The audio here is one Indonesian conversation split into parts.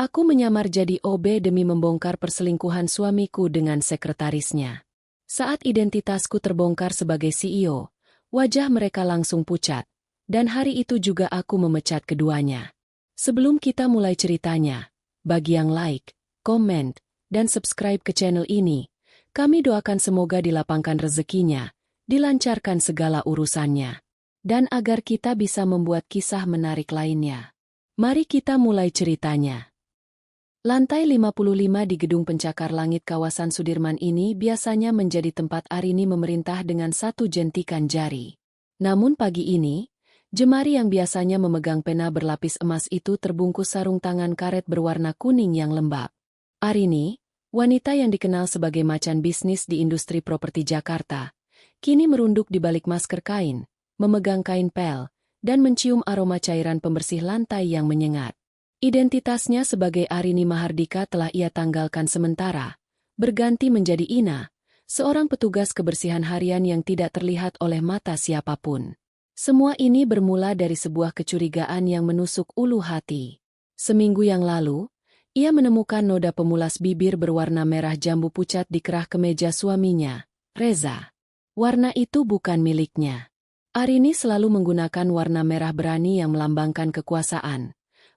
Aku menyamar jadi OB demi membongkar perselingkuhan suamiku dengan sekretarisnya. Saat identitasku terbongkar sebagai CEO, wajah mereka langsung pucat. Dan hari itu juga aku memecat keduanya. Sebelum kita mulai ceritanya, bagi yang like, komen, dan subscribe ke channel ini, kami doakan semoga dilapangkan rezekinya, dilancarkan segala urusannya, dan agar kita bisa membuat kisah menarik lainnya. Mari kita mulai ceritanya. Lantai 55 di Gedung Pencakar Langit kawasan Sudirman ini biasanya menjadi tempat Arini memerintah dengan satu jentikan jari. Namun pagi ini, jemari yang biasanya memegang pena berlapis emas itu terbungkus sarung tangan karet berwarna kuning yang lembab. Arini, wanita yang dikenal sebagai macan bisnis di industri properti Jakarta, kini merunduk di balik masker kain, memegang kain pel, dan mencium aroma cairan pembersih lantai yang menyengat. Identitasnya sebagai Arini Mahardika telah ia tanggalkan sementara, berganti menjadi Ina, seorang petugas kebersihan harian yang tidak terlihat oleh mata siapapun. Semua ini bermula dari sebuah kecurigaan yang menusuk ulu hati. Seminggu yang lalu, ia menemukan noda pemulas bibir berwarna merah jambu pucat di kerah kemeja suaminya, Reza. Warna itu bukan miliknya. Arini selalu menggunakan warna merah berani yang melambangkan kekuasaan.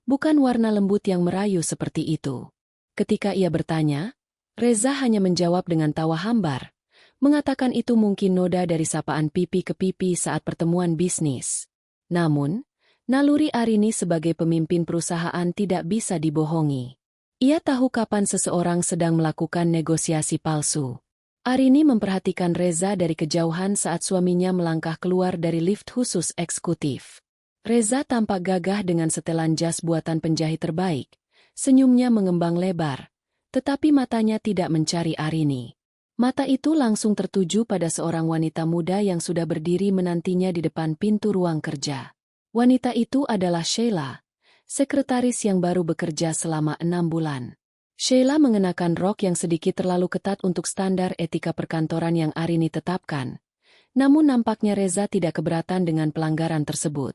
Bukan warna lembut yang merayu seperti itu. Ketika ia bertanya, Reza hanya menjawab dengan tawa hambar, mengatakan itu mungkin noda dari sapaan pipi ke pipi saat pertemuan bisnis. Namun, naluri Arini sebagai pemimpin perusahaan tidak bisa dibohongi. Ia tahu kapan seseorang sedang melakukan negosiasi palsu. Arini memperhatikan Reza dari kejauhan saat suaminya melangkah keluar dari lift khusus eksekutif. Reza tampak gagah dengan setelan jas buatan penjahit terbaik. Senyumnya mengembang lebar, tetapi matanya tidak mencari Arini. Mata itu langsung tertuju pada seorang wanita muda yang sudah berdiri menantinya di depan pintu ruang kerja. Wanita itu adalah Sheila, sekretaris yang baru bekerja selama 6 bulan. Sheila mengenakan rok yang sedikit terlalu ketat untuk standar etika perkantoran yang Arini tetapkan. Namun nampaknya Reza tidak keberatan dengan pelanggaran tersebut.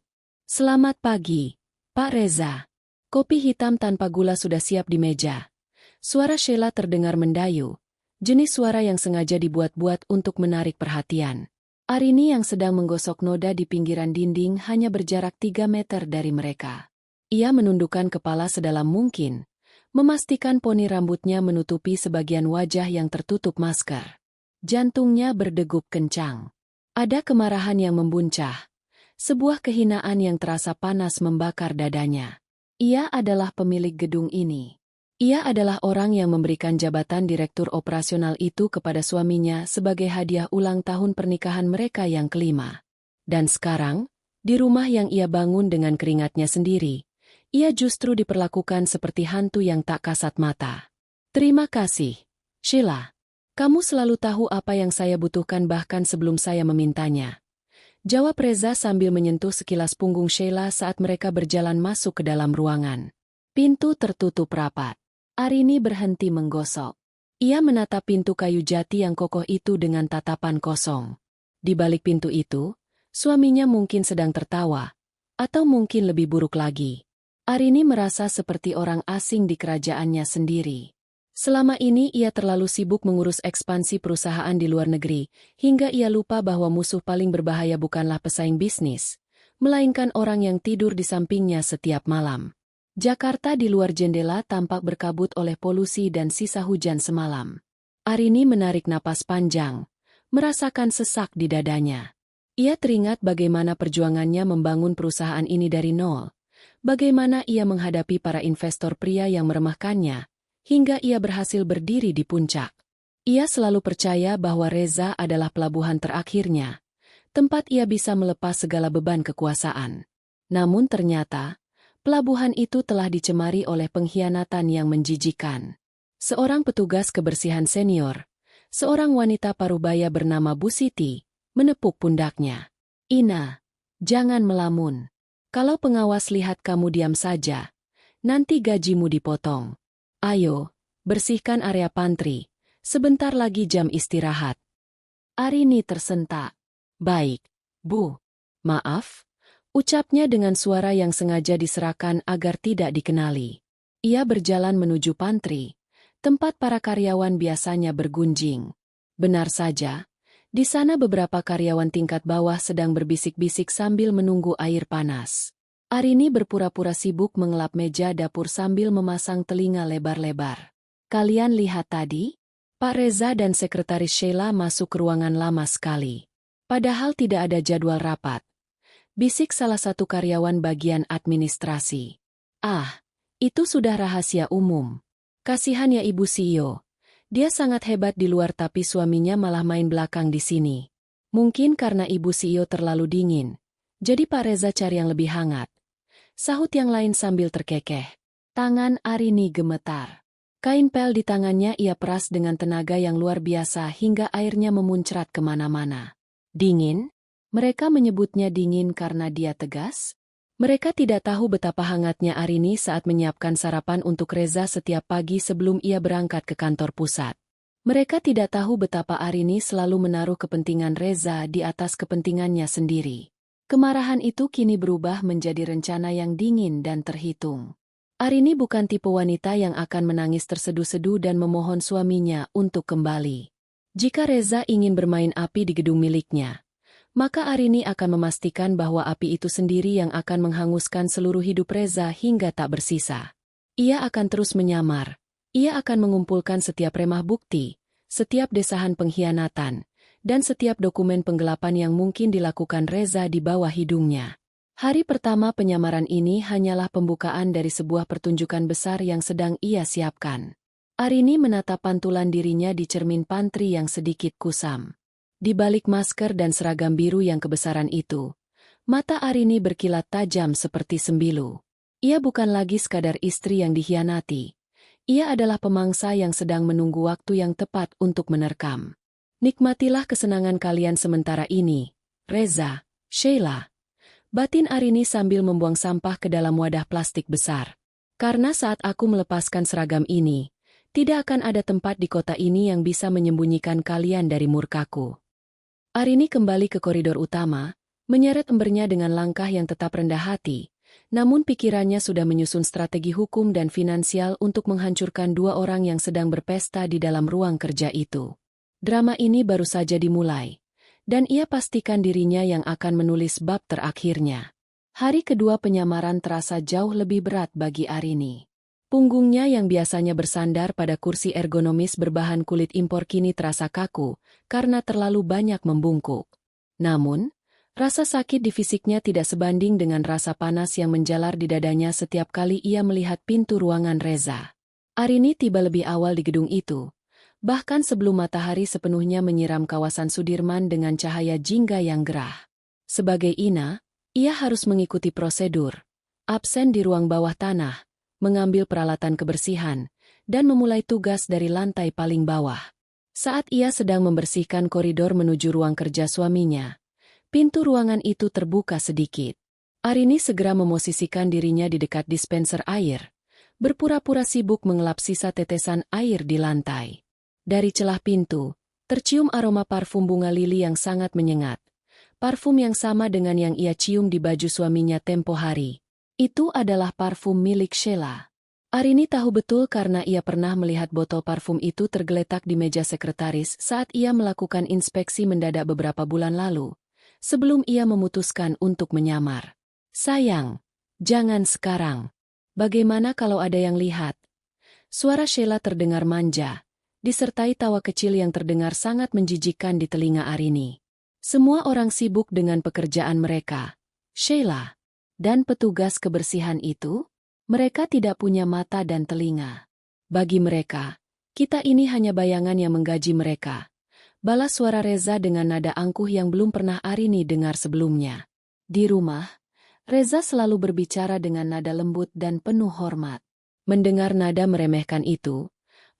Selamat pagi, Pak Reza. Kopi hitam tanpa gula sudah siap di meja. Suara Sheila terdengar mendayu, jenis suara yang sengaja dibuat-buat untuk menarik perhatian. Arini yang sedang menggosok noda di pinggiran dinding hanya berjarak 3 meter dari mereka. Ia menundukkan kepala sedalam mungkin, memastikan poni rambutnya menutupi sebagian wajah yang tertutup masker. Jantungnya berdegup kencang. Ada kemarahan yang membuncah. Sebuah kehinaan yang terasa panas membakar dadanya. Ia adalah pemilik gedung ini. Ia adalah orang yang memberikan jabatan direktur operasional itu kepada suaminya sebagai hadiah ulang tahun pernikahan mereka yang kelima. Dan sekarang, di rumah yang ia bangun dengan keringatnya sendiri, ia justru diperlakukan seperti hantu yang tak kasat mata. Terima kasih, Sheila. Kamu selalu tahu apa yang saya butuhkan bahkan sebelum saya memintanya. Jawab Reza sambil menyentuh sekilas punggung Sheila saat mereka berjalan masuk ke dalam ruangan. Pintu tertutup rapat. Arini berhenti menggosok. Ia menatap pintu kayu jati yang kokoh itu dengan tatapan kosong. Di balik pintu itu, suaminya mungkin sedang tertawa. Atau mungkin lebih buruk lagi. Arini merasa seperti orang asing di kerajaannya sendiri. Selama ini ia terlalu sibuk mengurus ekspansi perusahaan di luar negeri, hingga ia lupa bahwa musuh paling berbahaya bukanlah pesaing bisnis, melainkan orang yang tidur di sampingnya setiap malam. Jakarta di luar jendela tampak berkabut oleh polusi dan sisa hujan semalam. Arini menarik napas panjang, merasakan sesak di dadanya. Ia teringat bagaimana perjuangannya membangun perusahaan ini dari nol, bagaimana ia menghadapi para investor pria yang meremehkannya, hingga ia berhasil berdiri di puncak. Ia selalu percaya bahwa Reza adalah pelabuhan terakhirnya, tempat ia bisa melepas segala beban kekuasaan. Namun ternyata, pelabuhan itu telah dicemari oleh pengkhianatan yang menjijikan. Seorang petugas kebersihan senior, seorang wanita parubaya bernama Bu Siti, menepuk pundaknya. Ina, jangan melamun. Kalau pengawas lihat kamu diam saja, nanti gajimu dipotong. Ayo, bersihkan area pantry. Sebentar lagi jam istirahat. Arini tersentak. Baik, Bu. Maaf, ucapnya dengan suara yang sengaja diserahkan agar tidak dikenali. Ia berjalan menuju pantry, tempat para karyawan biasanya bergunjing. Benar saja, di sana beberapa karyawan tingkat bawah sedang berbisik-bisik sambil menunggu air panas. Arini berpura-pura sibuk mengelap meja dapur sambil memasang telinga lebar-lebar. Kalian lihat tadi? Pak Reza dan Sekretaris Sheila masuk ke ruangan lama sekali. Padahal tidak ada jadwal rapat. Bisik salah satu karyawan bagian administrasi. Ah, itu sudah rahasia umum. Kasihan ya Ibu CEO. Dia sangat hebat di luar tapi suaminya malah main belakang di sini. Mungkin karena Ibu CEO terlalu dingin. Jadi Pak Reza cari yang lebih hangat. Sahut yang lain sambil terkekeh. Tangan Arini gemetar. Kain pel di tangannya ia peras dengan tenaga yang luar biasa hingga airnya memuncrat kemana-mana. Dingin? Mereka menyebutnya dingin karena dia tegas? Mereka tidak tahu betapa hangatnya Arini saat menyiapkan sarapan untuk Reza setiap pagi sebelum ia berangkat ke kantor pusat. Mereka tidak tahu betapa Arini selalu menaruh kepentingan Reza di atas kepentingannya sendiri. Kemarahan itu kini berubah menjadi rencana yang dingin dan terhitung. Arini bukan tipe wanita yang akan menangis terseduh-seduh dan memohon suaminya untuk kembali. Jika Reza ingin bermain api di gedung miliknya, maka Arini akan memastikan bahwa api itu sendiri yang akan menghanguskan seluruh hidup Reza hingga tak bersisa. Ia akan terus menyamar. Ia akan mengumpulkan setiap remah bukti, setiap desahan pengkhianatan, dan setiap dokumen penggelapan yang mungkin dilakukan Reza di bawah hidungnya. Hari pertama penyamaran ini hanyalah pembukaan dari sebuah pertunjukan besar yang sedang ia siapkan. Arini menatap pantulan dirinya di cermin pantry yang sedikit kusam. Di balik masker dan seragam biru yang kebesaran itu, mata Arini berkilat tajam seperti sembilu. Ia bukan lagi sekadar istri yang dikhianati. Ia adalah pemangsa yang sedang menunggu waktu yang tepat untuk menerkam. Nikmatilah kesenangan kalian sementara ini, Reza, Sheila. Batin Arini sambil membuang sampah ke dalam wadah plastik besar. Karena saat aku melepaskan seragam ini, tidak akan ada tempat di kota ini yang bisa menyembunyikan kalian dari murkaku. Arini kembali ke koridor utama, menyeret embernya dengan langkah yang tetap rendah hati, namun pikirannya sudah menyusun strategi hukum dan finansial untuk menghancurkan dua orang yang sedang berpesta di dalam ruang kerja itu. Drama ini baru saja dimulai, dan ia pastikan dirinya yang akan menulis bab terakhirnya. Hari kedua penyamaran terasa jauh lebih berat bagi Arini. Punggungnya yang biasanya bersandar pada kursi ergonomis berbahan kulit impor kini terasa kaku, karena terlalu banyak membungkuk. Namun, rasa sakit di fisiknya tidak sebanding dengan rasa panas yang menjalar di dadanya setiap kali ia melihat pintu ruangan Reza. Arini tiba lebih awal di gedung itu, bahkan sebelum matahari sepenuhnya menyiram kawasan Sudirman dengan cahaya jingga yang gerah. Sebagai Ina, ia harus mengikuti prosedur, absen di ruang bawah tanah, mengambil peralatan kebersihan, dan memulai tugas dari lantai paling bawah. Saat ia sedang membersihkan koridor menuju ruang kerja suaminya, pintu ruangan itu terbuka sedikit. Arini segera memosisikan dirinya di dekat dispenser air, berpura-pura sibuk mengelap sisa tetesan air di lantai. Dari celah pintu, tercium aroma parfum bunga lili yang sangat menyengat. Parfum yang sama dengan yang ia cium di baju suaminya tempo hari. Itu adalah parfum milik Sheila. Arini tahu betul karena ia pernah melihat botol parfum itu tergeletak di meja sekretaris saat ia melakukan inspeksi mendadak beberapa bulan lalu, sebelum ia memutuskan untuk menyamar. Sayang, jangan sekarang. Bagaimana kalau ada yang lihat? Suara Sheila terdengar manja, disertai tawa kecil yang terdengar sangat menjijikkan di telinga Arini. Semua orang sibuk dengan pekerjaan mereka. Sheila dan petugas kebersihan itu, mereka tidak punya mata dan telinga. Bagi mereka, kita ini hanya bayangan yang menggaji mereka. Balas suara Reza dengan nada angkuh yang belum pernah Arini dengar sebelumnya. Di rumah, Reza selalu berbicara dengan nada lembut dan penuh hormat. Mendengar nada meremehkan itu,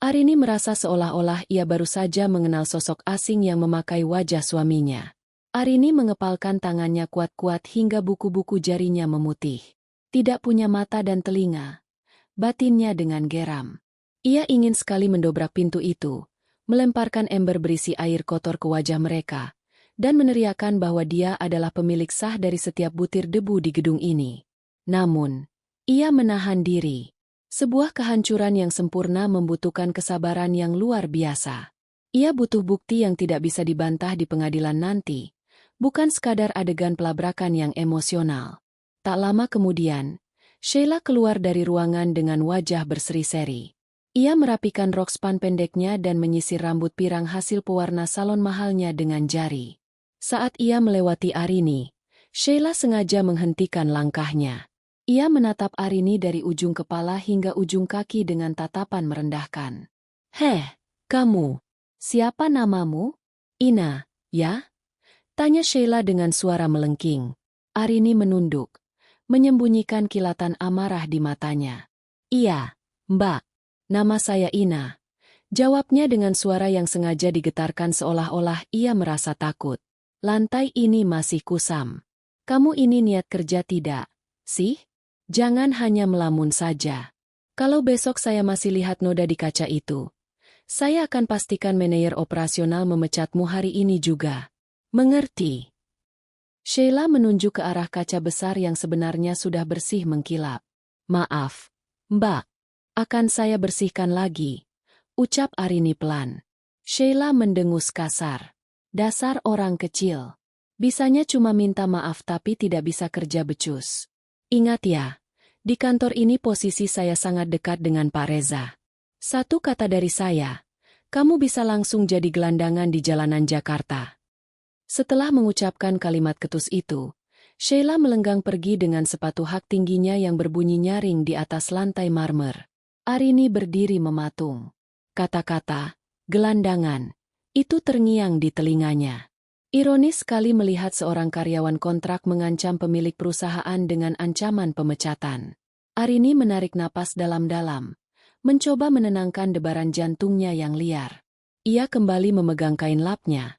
Arini merasa seolah-olah ia baru saja mengenal sosok asing yang memakai wajah suaminya. Arini mengepalkan tangannya kuat-kuat hingga buku-buku jarinya memutih. Tidak punya mata dan telinga. Batinnya dengan geram. Ia ingin sekali mendobrak pintu itu, melemparkan ember berisi air kotor ke wajah mereka, dan meneriakkan bahwa dia adalah pemilik sah dari setiap butir debu di gedung ini. Namun, ia menahan diri. Sebuah kehancuran yang sempurna membutuhkan kesabaran yang luar biasa. Ia butuh bukti yang tidak bisa dibantah di pengadilan nanti, bukan sekadar adegan pelabrakan yang emosional. Tak lama kemudian, Sheila keluar dari ruangan dengan wajah berseri-seri. Ia merapikan rok span pendeknya dan menyisir rambut pirang hasil pewarna salon mahalnya dengan jari. Saat ia melewati Arini, Sheila sengaja menghentikan langkahnya. Ia menatap Arini dari ujung kepala hingga ujung kaki dengan tatapan merendahkan. "Heh, kamu. Siapa namamu?" "Ina, ya?" tanya Sheila dengan suara melengking. Arini menunduk, menyembunyikan kilatan amarah di matanya. "Iya, Mbak. Nama saya Ina." Jawabnya dengan suara yang sengaja digetarkan seolah-olah ia merasa takut. "Lantai ini masih kusam. Kamu ini niat kerja tidak, sih? Jangan hanya melamun saja. Kalau besok saya masih lihat noda di kaca itu, saya akan pastikan manajer operasional memecatmu hari ini juga. Mengerti?" Sheila menunjuk ke arah kaca besar yang sebenarnya sudah bersih mengkilap. "Maaf, Mbak. Akan saya bersihkan lagi," ucap Arini pelan. Sheila mendengus kasar. Dasar orang kecil. Bisanya cuma minta maaf tapi tidak bisa kerja becus. "Ingat ya, di kantor ini posisi saya sangat dekat dengan Pak Reza. Satu kata dari saya, kamu bisa langsung jadi gelandangan di jalanan Jakarta." Setelah mengucapkan kalimat ketus itu, Sheila melenggang pergi dengan sepatu hak tingginya yang berbunyi nyaring di atas lantai marmer. Arini berdiri mematung. Kata-kata, gelandangan, itu terngiang di telinganya. Ironis sekali melihat seorang karyawan kontrak mengancam pemilik perusahaan dengan ancaman pemecatan. Arini menarik napas dalam-dalam, mencoba menenangkan debaran jantungnya yang liar. Ia kembali memegang kain lapnya.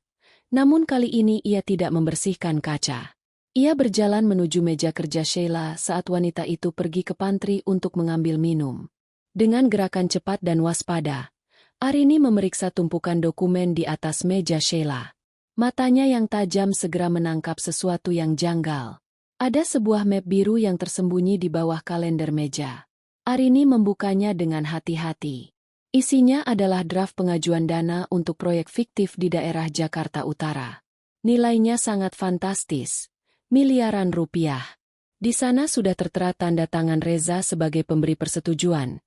Namun kali ini ia tidak membersihkan kaca. Ia berjalan menuju meja kerja Sheila saat wanita itu pergi ke pantry untuk mengambil minum. Dengan gerakan cepat dan waspada, Arini memeriksa tumpukan dokumen di atas meja Sheila. Matanya yang tajam segera menangkap sesuatu yang janggal. Ada sebuah map biru yang tersembunyi di bawah kalender meja. Arini membukanya dengan hati-hati. Isinya adalah draft pengajuan dana untuk proyek fiktif di daerah Jakarta Utara. Nilainya sangat fantastis, miliaran rupiah. Di sana sudah tertera tanda tangan Reza sebagai pemberi persetujuan.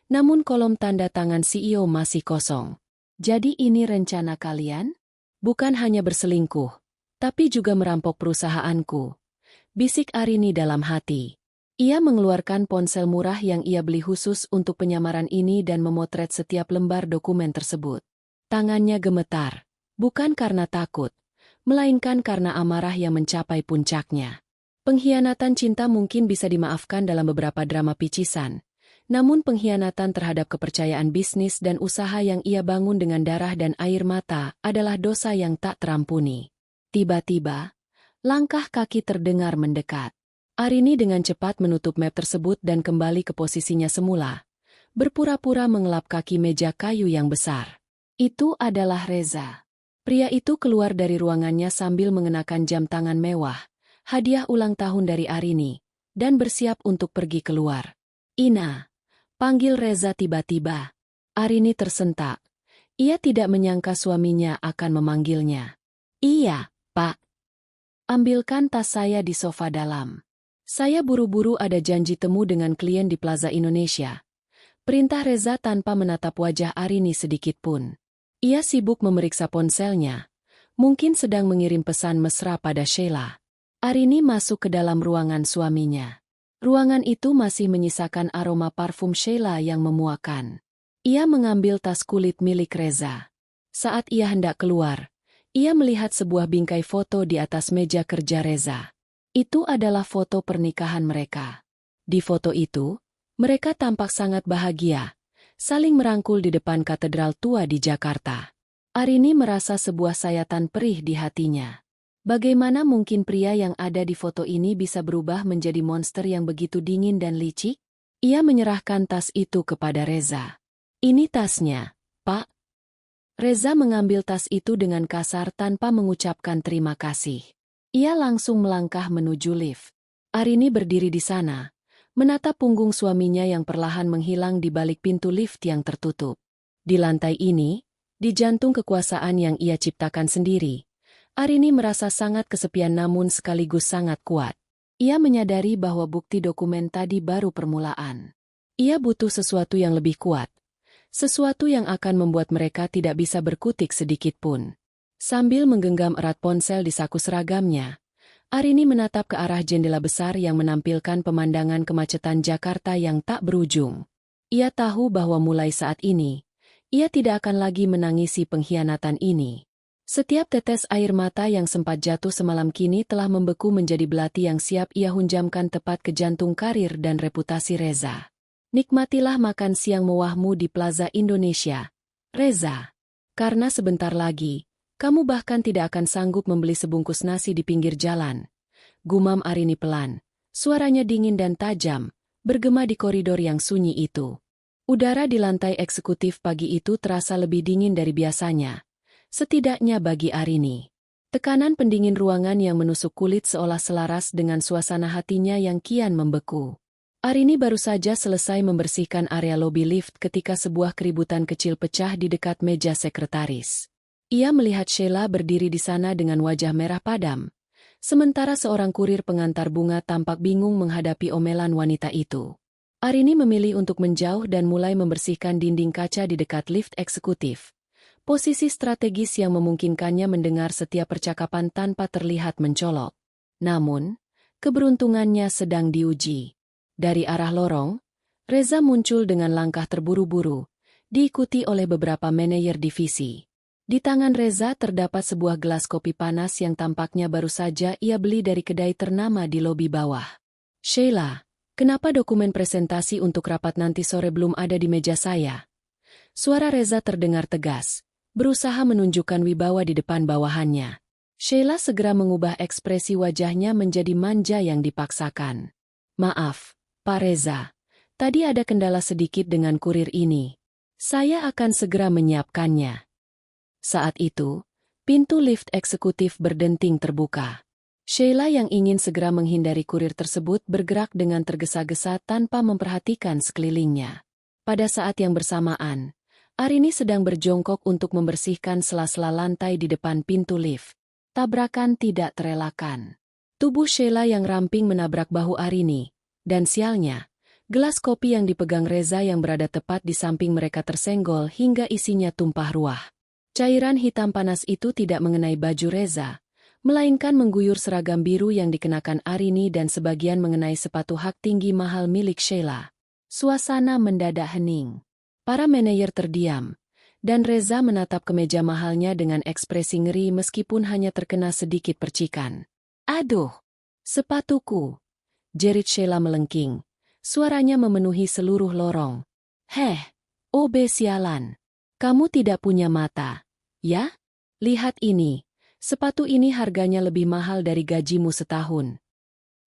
Namun kolom tanda tangan CEO masih kosong. Jadi ini rencana kalian? Bukan hanya berselingkuh, tapi juga merampok perusahaanku, bisik Arini dalam hati. Ia mengeluarkan ponsel murah yang ia beli khusus untuk penyamaran ini dan memotret setiap lembar dokumen tersebut. Tangannya gemetar, bukan karena takut, melainkan karena amarah yang mencapai puncaknya. Pengkhianatan cinta mungkin bisa dimaafkan dalam beberapa drama picisan, namun pengkhianatan terhadap kepercayaan bisnis dan usaha yang ia bangun dengan darah dan air mata adalah dosa yang tak terampuni. Tiba-tiba, langkah kaki terdengar mendekat. Arini dengan cepat menutup map tersebut dan kembali ke posisinya semula, berpura-pura mengelap kaki meja kayu yang besar. Itu adalah Reza. Pria itu keluar dari ruangannya sambil mengenakan jam tangan mewah, hadiah ulang tahun dari Arini, dan bersiap untuk pergi keluar. "Ina," panggil Reza tiba-tiba. Arini tersentak. Ia tidak menyangka suaminya akan memanggilnya. "Iya, Pak. Ambilkan tas saya di sofa dalam. Saya buru-buru ada janji temu dengan klien di Plaza Indonesia." Perintah Reza tanpa menatap wajah Arini sedikit pun. Ia sibuk memeriksa ponselnya, mungkin sedang mengirim pesan mesra pada Sheila. Arini masuk ke dalam ruangan suaminya. Ruangan itu masih menyisakan aroma parfum Sheila yang memuakan. Ia mengambil tas kulit milik Reza. Saat ia hendak keluar, ia melihat sebuah bingkai foto di atas meja kerja Reza. Itu adalah foto pernikahan mereka. Di foto itu, mereka tampak sangat bahagia, saling merangkul di depan katedral tua di Jakarta. Arini merasa sebuah sayatan perih di hatinya. Bagaimana mungkin pria yang ada di foto ini bisa berubah menjadi monster yang begitu dingin dan licik? Ia menyerahkan tas itu kepada Reza. "Ini tasnya, Pak." Reza mengambil tas itu dengan kasar tanpa mengucapkan terima kasih. Ia langsung melangkah menuju lift. Arini berdiri di sana, menatap punggung suaminya yang perlahan menghilang di balik pintu lift yang tertutup. Di lantai ini, di jantung kekuasaan yang ia ciptakan sendiri, Arini merasa sangat kesepian namun sekaligus sangat kuat. Ia menyadari bahwa bukti dokumen tadi baru permulaan. Ia butuh sesuatu yang lebih kuat. Sesuatu yang akan membuat mereka tidak bisa berkutik sedikit pun. Sambil menggenggam erat ponsel di saku seragamnya, Arini menatap ke arah jendela besar yang menampilkan pemandangan kemacetan Jakarta yang tak berujung. Ia tahu bahwa mulai saat ini, ia tidak akan lagi menangisi pengkhianatan ini. Setiap tetes air mata yang sempat jatuh semalam kini telah membeku menjadi belati yang siap ia hunjamkan tepat ke jantung karir dan reputasi Reza. Nikmatilah makan siang mewahmu di Plaza Indonesia, Reza. Karena sebentar lagi, kamu bahkan tidak akan sanggup membeli sebungkus nasi di pinggir jalan. Gumam Arini pelan, suaranya dingin dan tajam, bergema di koridor yang sunyi itu. Udara di lantai eksekutif pagi itu terasa lebih dingin dari biasanya, setidaknya bagi Arini. Tekanan pendingin ruangan yang menusuk kulit seolah selaras dengan suasana hatinya yang kian membeku. Arini baru saja selesai membersihkan area lobi lift ketika sebuah keributan kecil pecah di dekat meja sekretaris. Ia melihat Sheila berdiri di sana dengan wajah merah padam, sementara seorang kurir pengantar bunga tampak bingung menghadapi omelan wanita itu. Arini memilih untuk menjauh dan mulai membersihkan dinding kaca di dekat lift eksekutif, posisi strategis yang memungkinkannya mendengar setiap percakapan tanpa terlihat mencolok. Namun, keberuntungannya sedang diuji. Dari arah lorong, Reza muncul dengan langkah terburu-buru, diikuti oleh beberapa manajer divisi. Di tangan Reza terdapat sebuah gelas kopi panas yang tampaknya baru saja ia beli dari kedai ternama di lobi bawah. Sheila, kenapa dokumen presentasi untuk rapat nanti sore belum ada di meja saya? Suara Reza terdengar tegas, berusaha menunjukkan wibawa di depan bawahannya. Sheila segera mengubah ekspresi wajahnya menjadi manja yang dipaksakan. Maaf, Pak Reza, tadi ada kendala sedikit dengan kurir ini. Saya akan segera menyiapkannya. Saat itu, pintu lift eksekutif berdenting terbuka. Sheila yang ingin segera menghindari kurir tersebut bergerak dengan tergesa-gesa tanpa memperhatikan sekelilingnya. Pada saat yang bersamaan, Arini sedang berjongkok untuk membersihkan sela-sela lantai di depan pintu lift. Tabrakan tidak terelakkan. Tubuh Sheila yang ramping menabrak bahu Arini, dan sialnya, gelas kopi yang dipegang Reza yang berada tepat di samping mereka tersenggol hingga isinya tumpah ruah. Cairan hitam panas itu tidak mengenai baju Reza, melainkan mengguyur seragam biru yang dikenakan Arini dan sebagian mengenai sepatu hak tinggi mahal milik Sheila. Suasana mendadak hening. Para manajer terdiam, dan Reza menatap kemeja mahalnya dengan ekspresi ngeri meskipun hanya terkena sedikit percikan. Aduh, sepatuku! Jerit Sheila melengking. Suaranya memenuhi seluruh lorong. Heh, obe sialan. Kamu tidak punya mata. Ya? Lihat ini, sepatu ini harganya lebih mahal dari gajimu setahun.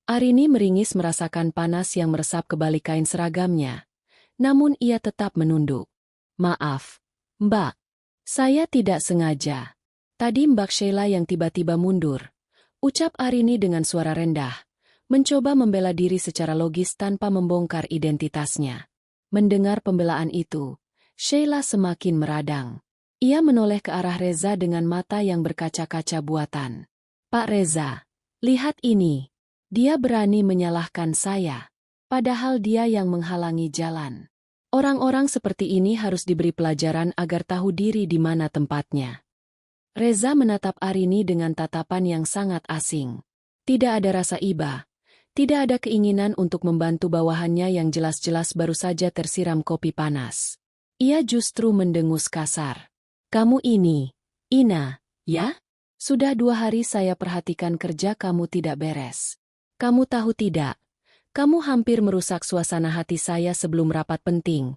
Arini meringis merasakan panas yang meresap ke balik kain seragamnya. Namun ia tetap menunduk. Maaf, Mbak. Saya tidak sengaja. Tadi Mbak Sheila yang tiba-tiba mundur. Ucap Arini dengan suara rendah, mencoba membela diri secara logis tanpa membongkar identitasnya. Mendengar pembelaan itu, Sheila semakin meradang. Ia menoleh ke arah Reza dengan mata yang berkaca-kaca buatan. Pak Reza, lihat ini. Dia berani menyalahkan saya. Padahal dia yang menghalangi jalan. Orang-orang seperti ini harus diberi pelajaran agar tahu diri di mana tempatnya. Reza menatap Arini dengan tatapan yang sangat asing. Tidak ada rasa iba. Tidak ada keinginan untuk membantu bawahannya yang jelas-jelas baru saja tersiram kopi panas. Ia justru mendengus kasar. Kamu ini, Ina, ya? Sudah 2 hari saya perhatikan kerja kamu tidak beres. Kamu tahu tidak? Kamu hampir merusak suasana hati saya sebelum rapat penting.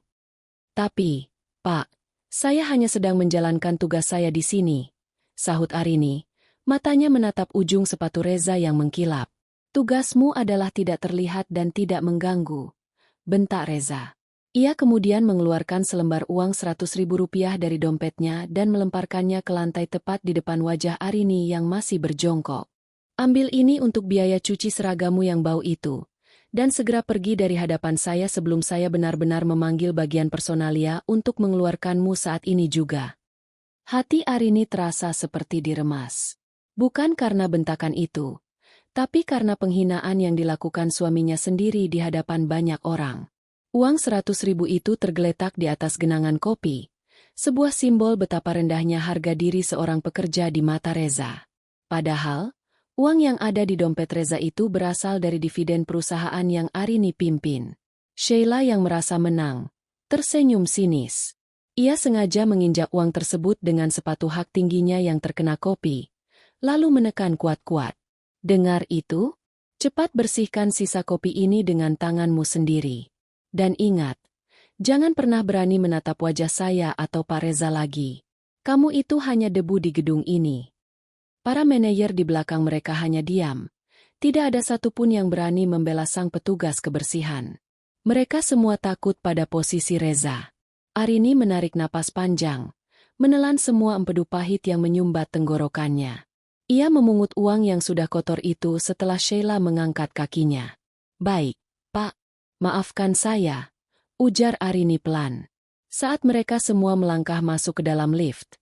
Tapi, Pak, saya hanya sedang menjalankan tugas saya di sini, sahut Arini, matanya menatap ujung sepatu Reza yang mengkilap. Tugasmu adalah tidak terlihat dan tidak mengganggu, bentak Reza. Ia kemudian mengeluarkan selembar uang Rp100.000 dari dompetnya dan melemparkannya ke lantai tepat di depan wajah Arini yang masih berjongkok. Ambil ini untuk biaya cuci seragamu yang bau itu. dan segera pergi dari hadapan saya sebelum saya benar-benar memanggil bagian personalia untuk mengeluarkanmu saat ini juga. Hati Arini terasa seperti diremas. Bukan karena bentakan itu, tapi karena penghinaan yang dilakukan suaminya sendiri di hadapan banyak orang. Uang 100.000 itu tergeletak di atas genangan kopi, sebuah simbol betapa rendahnya harga diri seorang pekerja di mata Reza. Padahal, uang yang ada di dompet Reza itu berasal dari dividen perusahaan yang Arini pimpin. Sheila yang merasa menang, tersenyum sinis. Ia sengaja menginjak uang tersebut dengan sepatu hak tingginya yang terkena kopi, lalu menekan kuat-kuat. Dengar itu? Cepat bersihkan sisa kopi ini dengan tanganmu sendiri. Dan ingat, jangan pernah berani menatap wajah saya atau Pak Reza lagi. Kamu itu hanya debu di gedung ini. Para manajer di belakang mereka hanya diam. Tidak ada satupun yang berani membela sang petugas kebersihan. Mereka semua takut pada posisi Reza. Arini menarik napas panjang, menelan semua empedu pahit yang menyumbat tenggorokannya. Ia memungut uang yang sudah kotor itu setelah Sheila mengangkat kakinya. Baik, Pak. Maafkan saya, ujar Arini pelan. Saat mereka semua melangkah masuk ke dalam lift,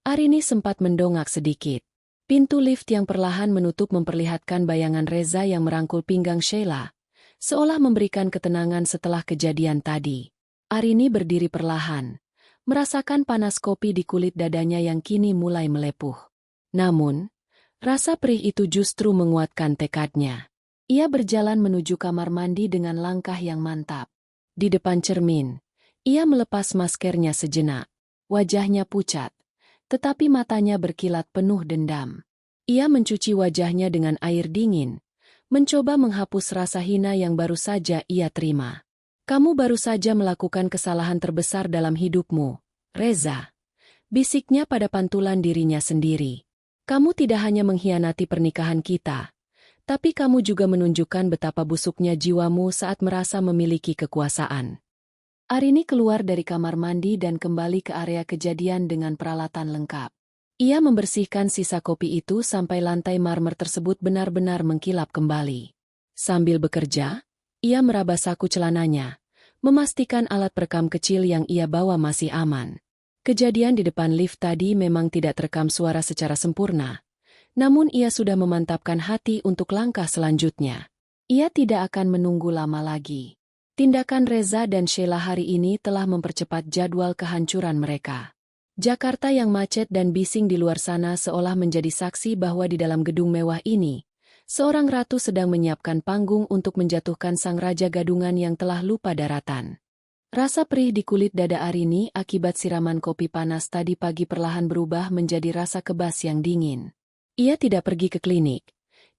Arini sempat mendongak sedikit. Pintu lift yang perlahan menutup memperlihatkan bayangan Reza yang merangkul pinggang Sheila, seolah memberikan ketenangan setelah kejadian tadi. Arini berdiri perlahan, merasakan panas kopi di kulit dadanya yang kini mulai melepuh. Namun, rasa perih itu justru menguatkan tekadnya. Ia berjalan menuju kamar mandi dengan langkah yang mantap. Di depan cermin, ia melepas maskernya sejenak. Wajahnya pucat, tetapi matanya berkilat penuh dendam. Ia mencuci wajahnya dengan air dingin, mencoba menghapus rasa hina yang baru saja ia terima. Kamu baru saja melakukan kesalahan terbesar dalam hidupmu, Reza. Bisiknya pada pantulan dirinya sendiri. Kamu tidak hanya mengkhianati pernikahan kita, tapi kamu juga menunjukkan betapa busuknya jiwamu saat merasa memiliki kekuasaan. Arini keluar dari kamar mandi dan kembali ke area kejadian dengan peralatan lengkap. Ia membersihkan sisa kopi itu sampai lantai marmer tersebut benar-benar mengkilap kembali. Sambil bekerja, ia meraba saku celananya, memastikan alat perekam kecil yang ia bawa masih aman. Kejadian di depan lift tadi memang tidak terekam suara secara sempurna, namun ia sudah memantapkan hati untuk langkah selanjutnya. Ia tidak akan menunggu lama lagi. Tindakan Reza dan Sheila hari ini telah mempercepat jadwal kehancuran mereka. Jakarta yang macet dan bising di luar sana seolah menjadi saksi bahwa di dalam gedung mewah ini, seorang ratu sedang menyiapkan panggung untuk menjatuhkan sang raja gadungan yang telah lupa daratan. Rasa perih di kulit dada Arini akibat siraman kopi panas tadi pagi perlahan berubah menjadi rasa kebas yang dingin. Ia tidak pergi ke klinik.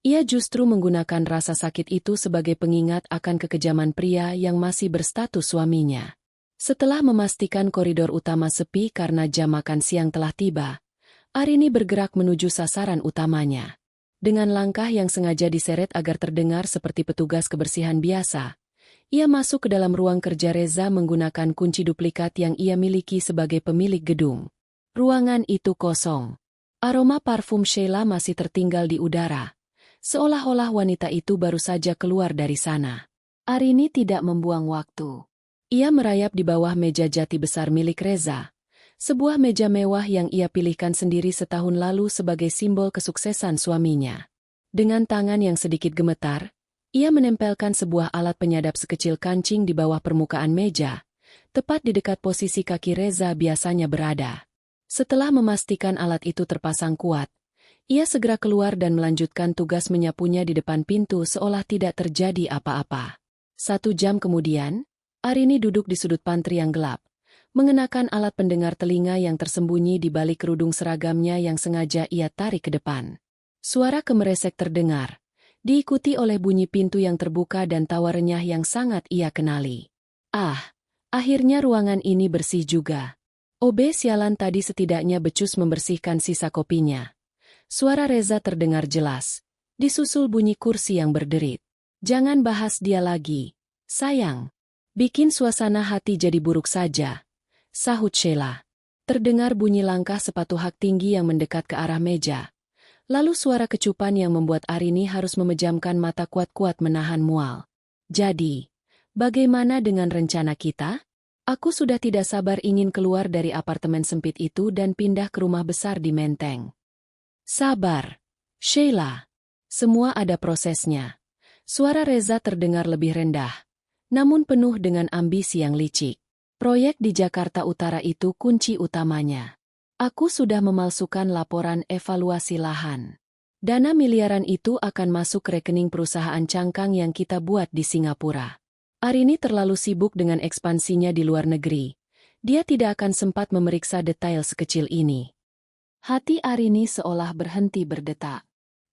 Ia justru menggunakan rasa sakit itu sebagai pengingat akan kekejaman pria yang masih berstatus suaminya. Setelah memastikan koridor utama sepi karena jam makan siang telah tiba, Arini bergerak menuju sasaran utamanya. Dengan langkah yang sengaja diseret agar terdengar seperti petugas kebersihan biasa, ia masuk ke dalam ruang kerja Reza menggunakan kunci duplikat yang ia miliki sebagai pemilik gedung. Ruangan itu kosong. Aroma parfum Sheila masih tertinggal di udara, seolah-olah wanita itu baru saja keluar dari sana. Arini tidak membuang waktu. Ia merayap di bawah meja jati besar milik Reza, sebuah meja mewah yang ia pilihkan sendiri setahun lalu sebagai simbol kesuksesan suaminya. Dengan tangan yang sedikit gemetar, ia menempelkan sebuah alat penyadap sekecil kancing di bawah permukaan meja, tepat di dekat posisi kaki Reza biasanya berada. Setelah memastikan alat itu terpasang kuat, ia segera keluar dan melanjutkan tugas menyapunya di depan pintu seolah tidak terjadi apa-apa. 1 jam kemudian, Arini duduk di sudut pantry yang gelap, mengenakan alat pendengar telinga yang tersembunyi di balik kerudung seragamnya yang sengaja ia tarik ke depan. Suara kemeresek terdengar, diikuti oleh bunyi pintu yang terbuka dan tawa renyah yang sangat ia kenali. Ah, akhirnya ruangan ini bersih juga. Obe sialan tadi setidaknya becus membersihkan sisa kopinya. Suara Reza terdengar jelas, disusul bunyi kursi yang berderit. Jangan bahas dia lagi, sayang. Bikin suasana hati jadi buruk saja, sahut Sheila. Terdengar bunyi langkah sepatu hak tinggi yang mendekat ke arah meja. Lalu suara kecupan yang membuat Arini harus memejamkan mata kuat-kuat menahan mual. Jadi, bagaimana dengan rencana kita? Aku sudah tidak sabar ingin keluar dari apartemen sempit itu dan pindah ke rumah besar di Menteng. Sabar, Sheila. Semua ada prosesnya. Suara Reza terdengar lebih rendah, namun penuh dengan ambisi yang licik. Proyek di Jakarta Utara itu kunci utamanya. Aku sudah memalsukan laporan evaluasi lahan. Dana miliaran itu akan masuk ke rekening perusahaan cangkang yang kita buat di Singapura. Arini terlalu sibuk dengan ekspansinya di luar negeri. Dia tidak akan sempat memeriksa detail sekecil ini. Hati Arini seolah berhenti berdetak.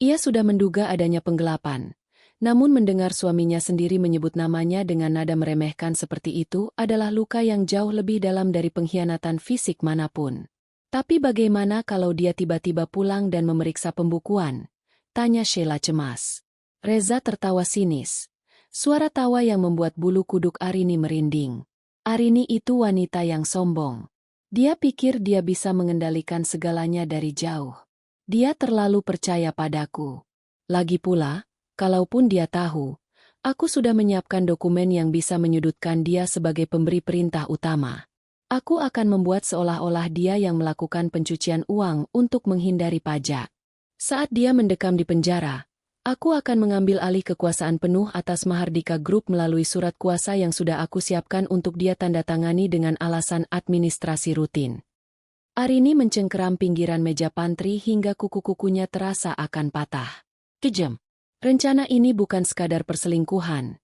Ia sudah menduga adanya penggelapan. Namun mendengar suaminya sendiri menyebut namanya dengan nada meremehkan seperti itu adalah luka yang jauh lebih dalam dari pengkhianatan fisik manapun. Tapi bagaimana kalau dia tiba-tiba pulang dan memeriksa pembukuan? Tanya Sheila cemas. Reza tertawa sinis. Suara tawa yang membuat bulu kuduk Arini merinding. Arini itu wanita yang sombong. Dia pikir dia bisa mengendalikan segalanya dari jauh. Dia terlalu percaya padaku. Lagi pula, kalaupun dia tahu, aku sudah menyiapkan dokumen yang bisa menyudutkan dia sebagai pemberi perintah utama. Aku akan membuat seolah-olah dia yang melakukan pencucian uang untuk menghindari pajak. Saat dia mendekam di penjara, aku akan mengambil alih kekuasaan penuh atas Mahardika Group melalui surat kuasa yang sudah aku siapkan untuk dia tanda tangani dengan alasan administrasi rutin. Arini mencengkeram pinggiran meja pantry hingga kuku-kukunya terasa akan patah. Kejam. Rencana ini bukan sekadar perselingkuhan.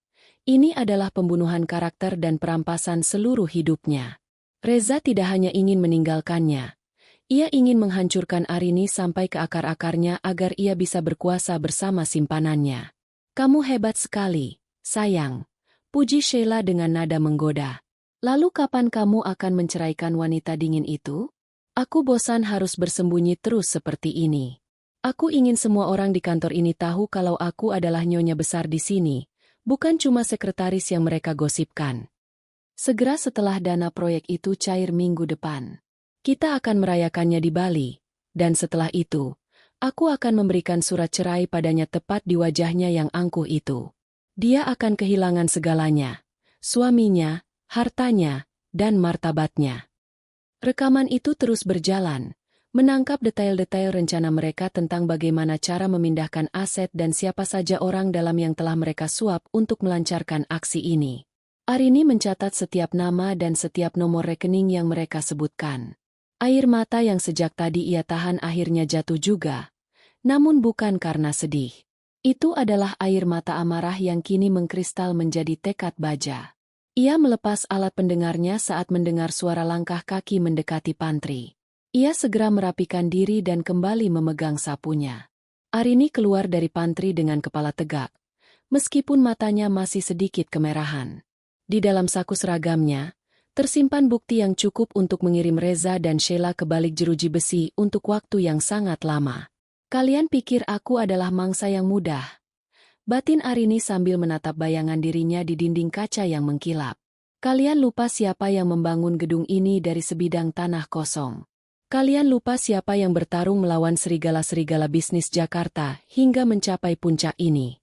Ini adalah pembunuhan karakter dan perampasan seluruh hidupnya. Reza tidak hanya ingin meninggalkannya. Ia ingin menghancurkan Arini sampai ke akar-akarnya agar ia bisa berkuasa bersama simpanannya. Kamu hebat sekali, sayang. Puji Sheila dengan nada menggoda. Lalu kapan kamu akan menceraikan wanita dingin itu? Aku bosan harus bersembunyi terus seperti ini. Aku ingin semua orang di kantor ini tahu kalau aku adalah nyonya besar di sini, bukan cuma sekretaris yang mereka gosipkan. Segera setelah dana proyek itu cair minggu depan. Kita akan merayakannya di Bali, dan setelah itu, aku akan memberikan surat cerai padanya tepat di wajahnya yang angkuh itu. Dia akan kehilangan segalanya, suaminya, hartanya, dan martabatnya. Rekaman itu terus berjalan, menangkap detail-detail rencana mereka tentang bagaimana cara memindahkan aset dan siapa saja orang dalam yang telah mereka suap untuk melancarkan aksi ini. Arini mencatat setiap nama dan setiap nomor rekening yang mereka sebutkan. Air mata yang sejak tadi ia tahan akhirnya jatuh juga. Namun bukan karena sedih. Itu adalah air mata amarah yang kini mengkristal menjadi tekad baja. Ia melepas alat pendengarnya saat mendengar suara langkah kaki mendekati pantry. Ia segera merapikan diri dan kembali memegang sapunya. Arini keluar dari pantry dengan kepala tegak, meskipun matanya masih sedikit kemerahan. Di dalam saku seragamnya, tersimpan bukti yang cukup untuk mengirim Reza dan Sheila ke balik jeruji besi untuk waktu yang sangat lama. Kalian pikir aku adalah mangsa yang mudah? Batin Arini sambil menatap bayangan dirinya di dinding kaca yang mengkilap. Kalian lupa siapa yang membangun gedung ini dari sebidang tanah kosong. Kalian lupa siapa yang bertarung melawan serigala-serigala bisnis Jakarta hingga mencapai puncak ini.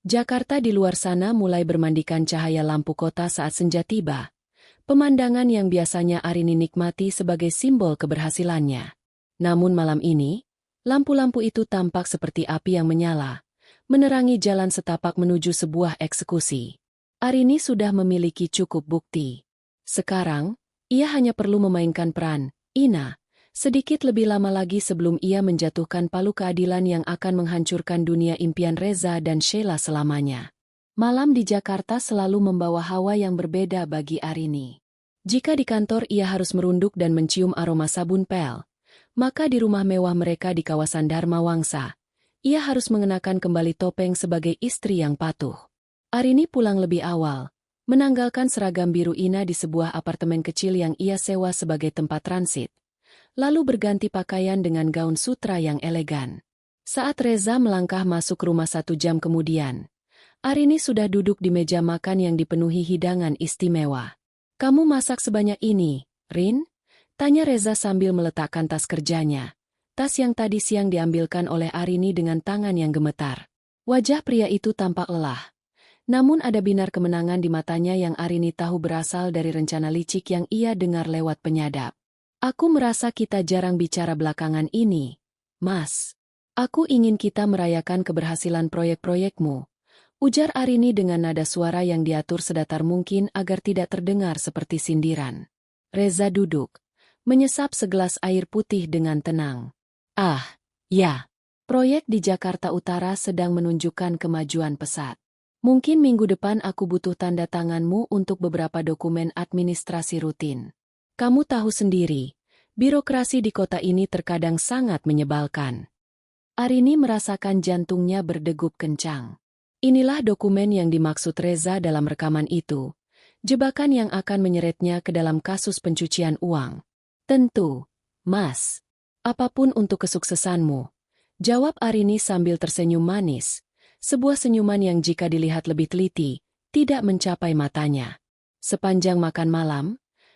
Jakarta di luar sana mulai bermandikan cahaya lampu kota saat senja tiba. Pemandangan yang biasanya Arini nikmati sebagai simbol keberhasilannya. Namun malam ini, lampu-lampu itu tampak seperti api yang menyala, menerangi jalan setapak menuju sebuah eksekusi. Arini sudah memiliki cukup bukti. Sekarang, ia hanya perlu memainkan peran Ina, sedikit lebih lama lagi sebelum ia menjatuhkan palu keadilan yang akan menghancurkan dunia impian Reza dan Sheila selamanya. Malam di Jakarta selalu membawa hawa yang berbeda bagi Arini. Jika di kantor ia harus merunduk dan mencium aroma sabun pel, maka di rumah mewah mereka di kawasan Dharma Wangsa, ia harus mengenakan kembali topeng sebagai istri yang patuh. Arini pulang lebih awal, menanggalkan seragam biru Ina di sebuah apartemen kecil yang ia sewa sebagai tempat transit. Lalu berganti pakaian dengan gaun sutra yang elegan. Saat Reza melangkah masuk rumah 1 jam kemudian, Arini sudah duduk di meja makan yang dipenuhi hidangan istimewa. Kamu masak sebanyak ini, Rin? Tanya Reza sambil meletakkan tas kerjanya. Tas yang tadi siang diambilkan oleh Arini dengan tangan yang gemetar. Wajah pria itu tampak lelah. Namun ada binar kemenangan di matanya yang Arini tahu berasal dari rencana licik yang ia dengar lewat penyadap. Aku merasa kita jarang bicara belakangan ini, Mas. Aku ingin kita merayakan keberhasilan proyek-proyekmu, ujar Arini dengan nada suara yang diatur sedatar mungkin agar tidak terdengar seperti sindiran. Reza duduk, menyesap segelas air putih dengan tenang. Ah, ya. Proyek di Jakarta Utara sedang menunjukkan kemajuan pesat. Mungkin minggu depan aku butuh tanda tanganmu untuk beberapa dokumen administrasi rutin. Kamu tahu sendiri, birokrasi di kota ini terkadang sangat menyebalkan. Arini merasakan jantungnya berdegup kencang. Inilah dokumen yang dimaksud Reza dalam rekaman itu, jebakan yang akan menyeretnya ke dalam kasus pencucian uang. Tentu, Mas. Apapun untuk kesuksesanmu, jawab Arini sambil tersenyum manis. Sebuah senyuman yang jika dilihat lebih teliti, tidak mencapai matanya. Sepanjang makan malam,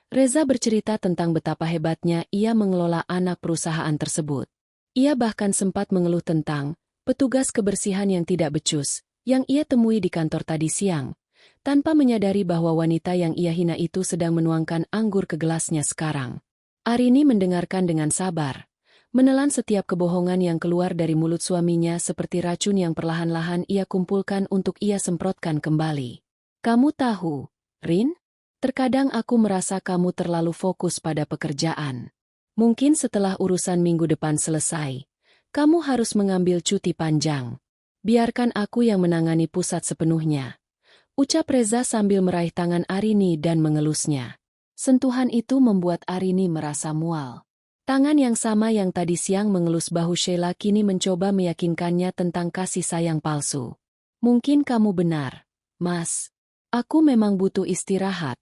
Reza bercerita tentang betapa hebatnya ia mengelola anak perusahaan tersebut. Ia bahkan sempat mengeluh tentang petugas kebersihan yang tidak becus, yang ia temui di kantor tadi siang, tanpa menyadari bahwa wanita yang ia hina itu sedang menuangkan anggur ke gelasnya sekarang. Arini mendengarkan dengan sabar, menelan setiap kebohongan yang keluar dari mulut suaminya seperti racun yang perlahan-lahan ia kumpulkan untuk ia semprotkan kembali. Kamu tahu, Rin? Terkadang aku merasa kamu terlalu fokus pada pekerjaan. Mungkin setelah urusan minggu depan selesai, kamu harus mengambil cuti panjang. Biarkan aku yang menangani pusat sepenuhnya, ucap Reza sambil meraih tangan Arini dan mengelusnya. Sentuhan itu membuat Arini merasa mual. Tangan yang sama yang tadi siang mengelus bahu Sheila kini mencoba meyakinkannya tentang kasih sayang palsu. Mungkin kamu benar, Mas. Aku memang butuh istirahat,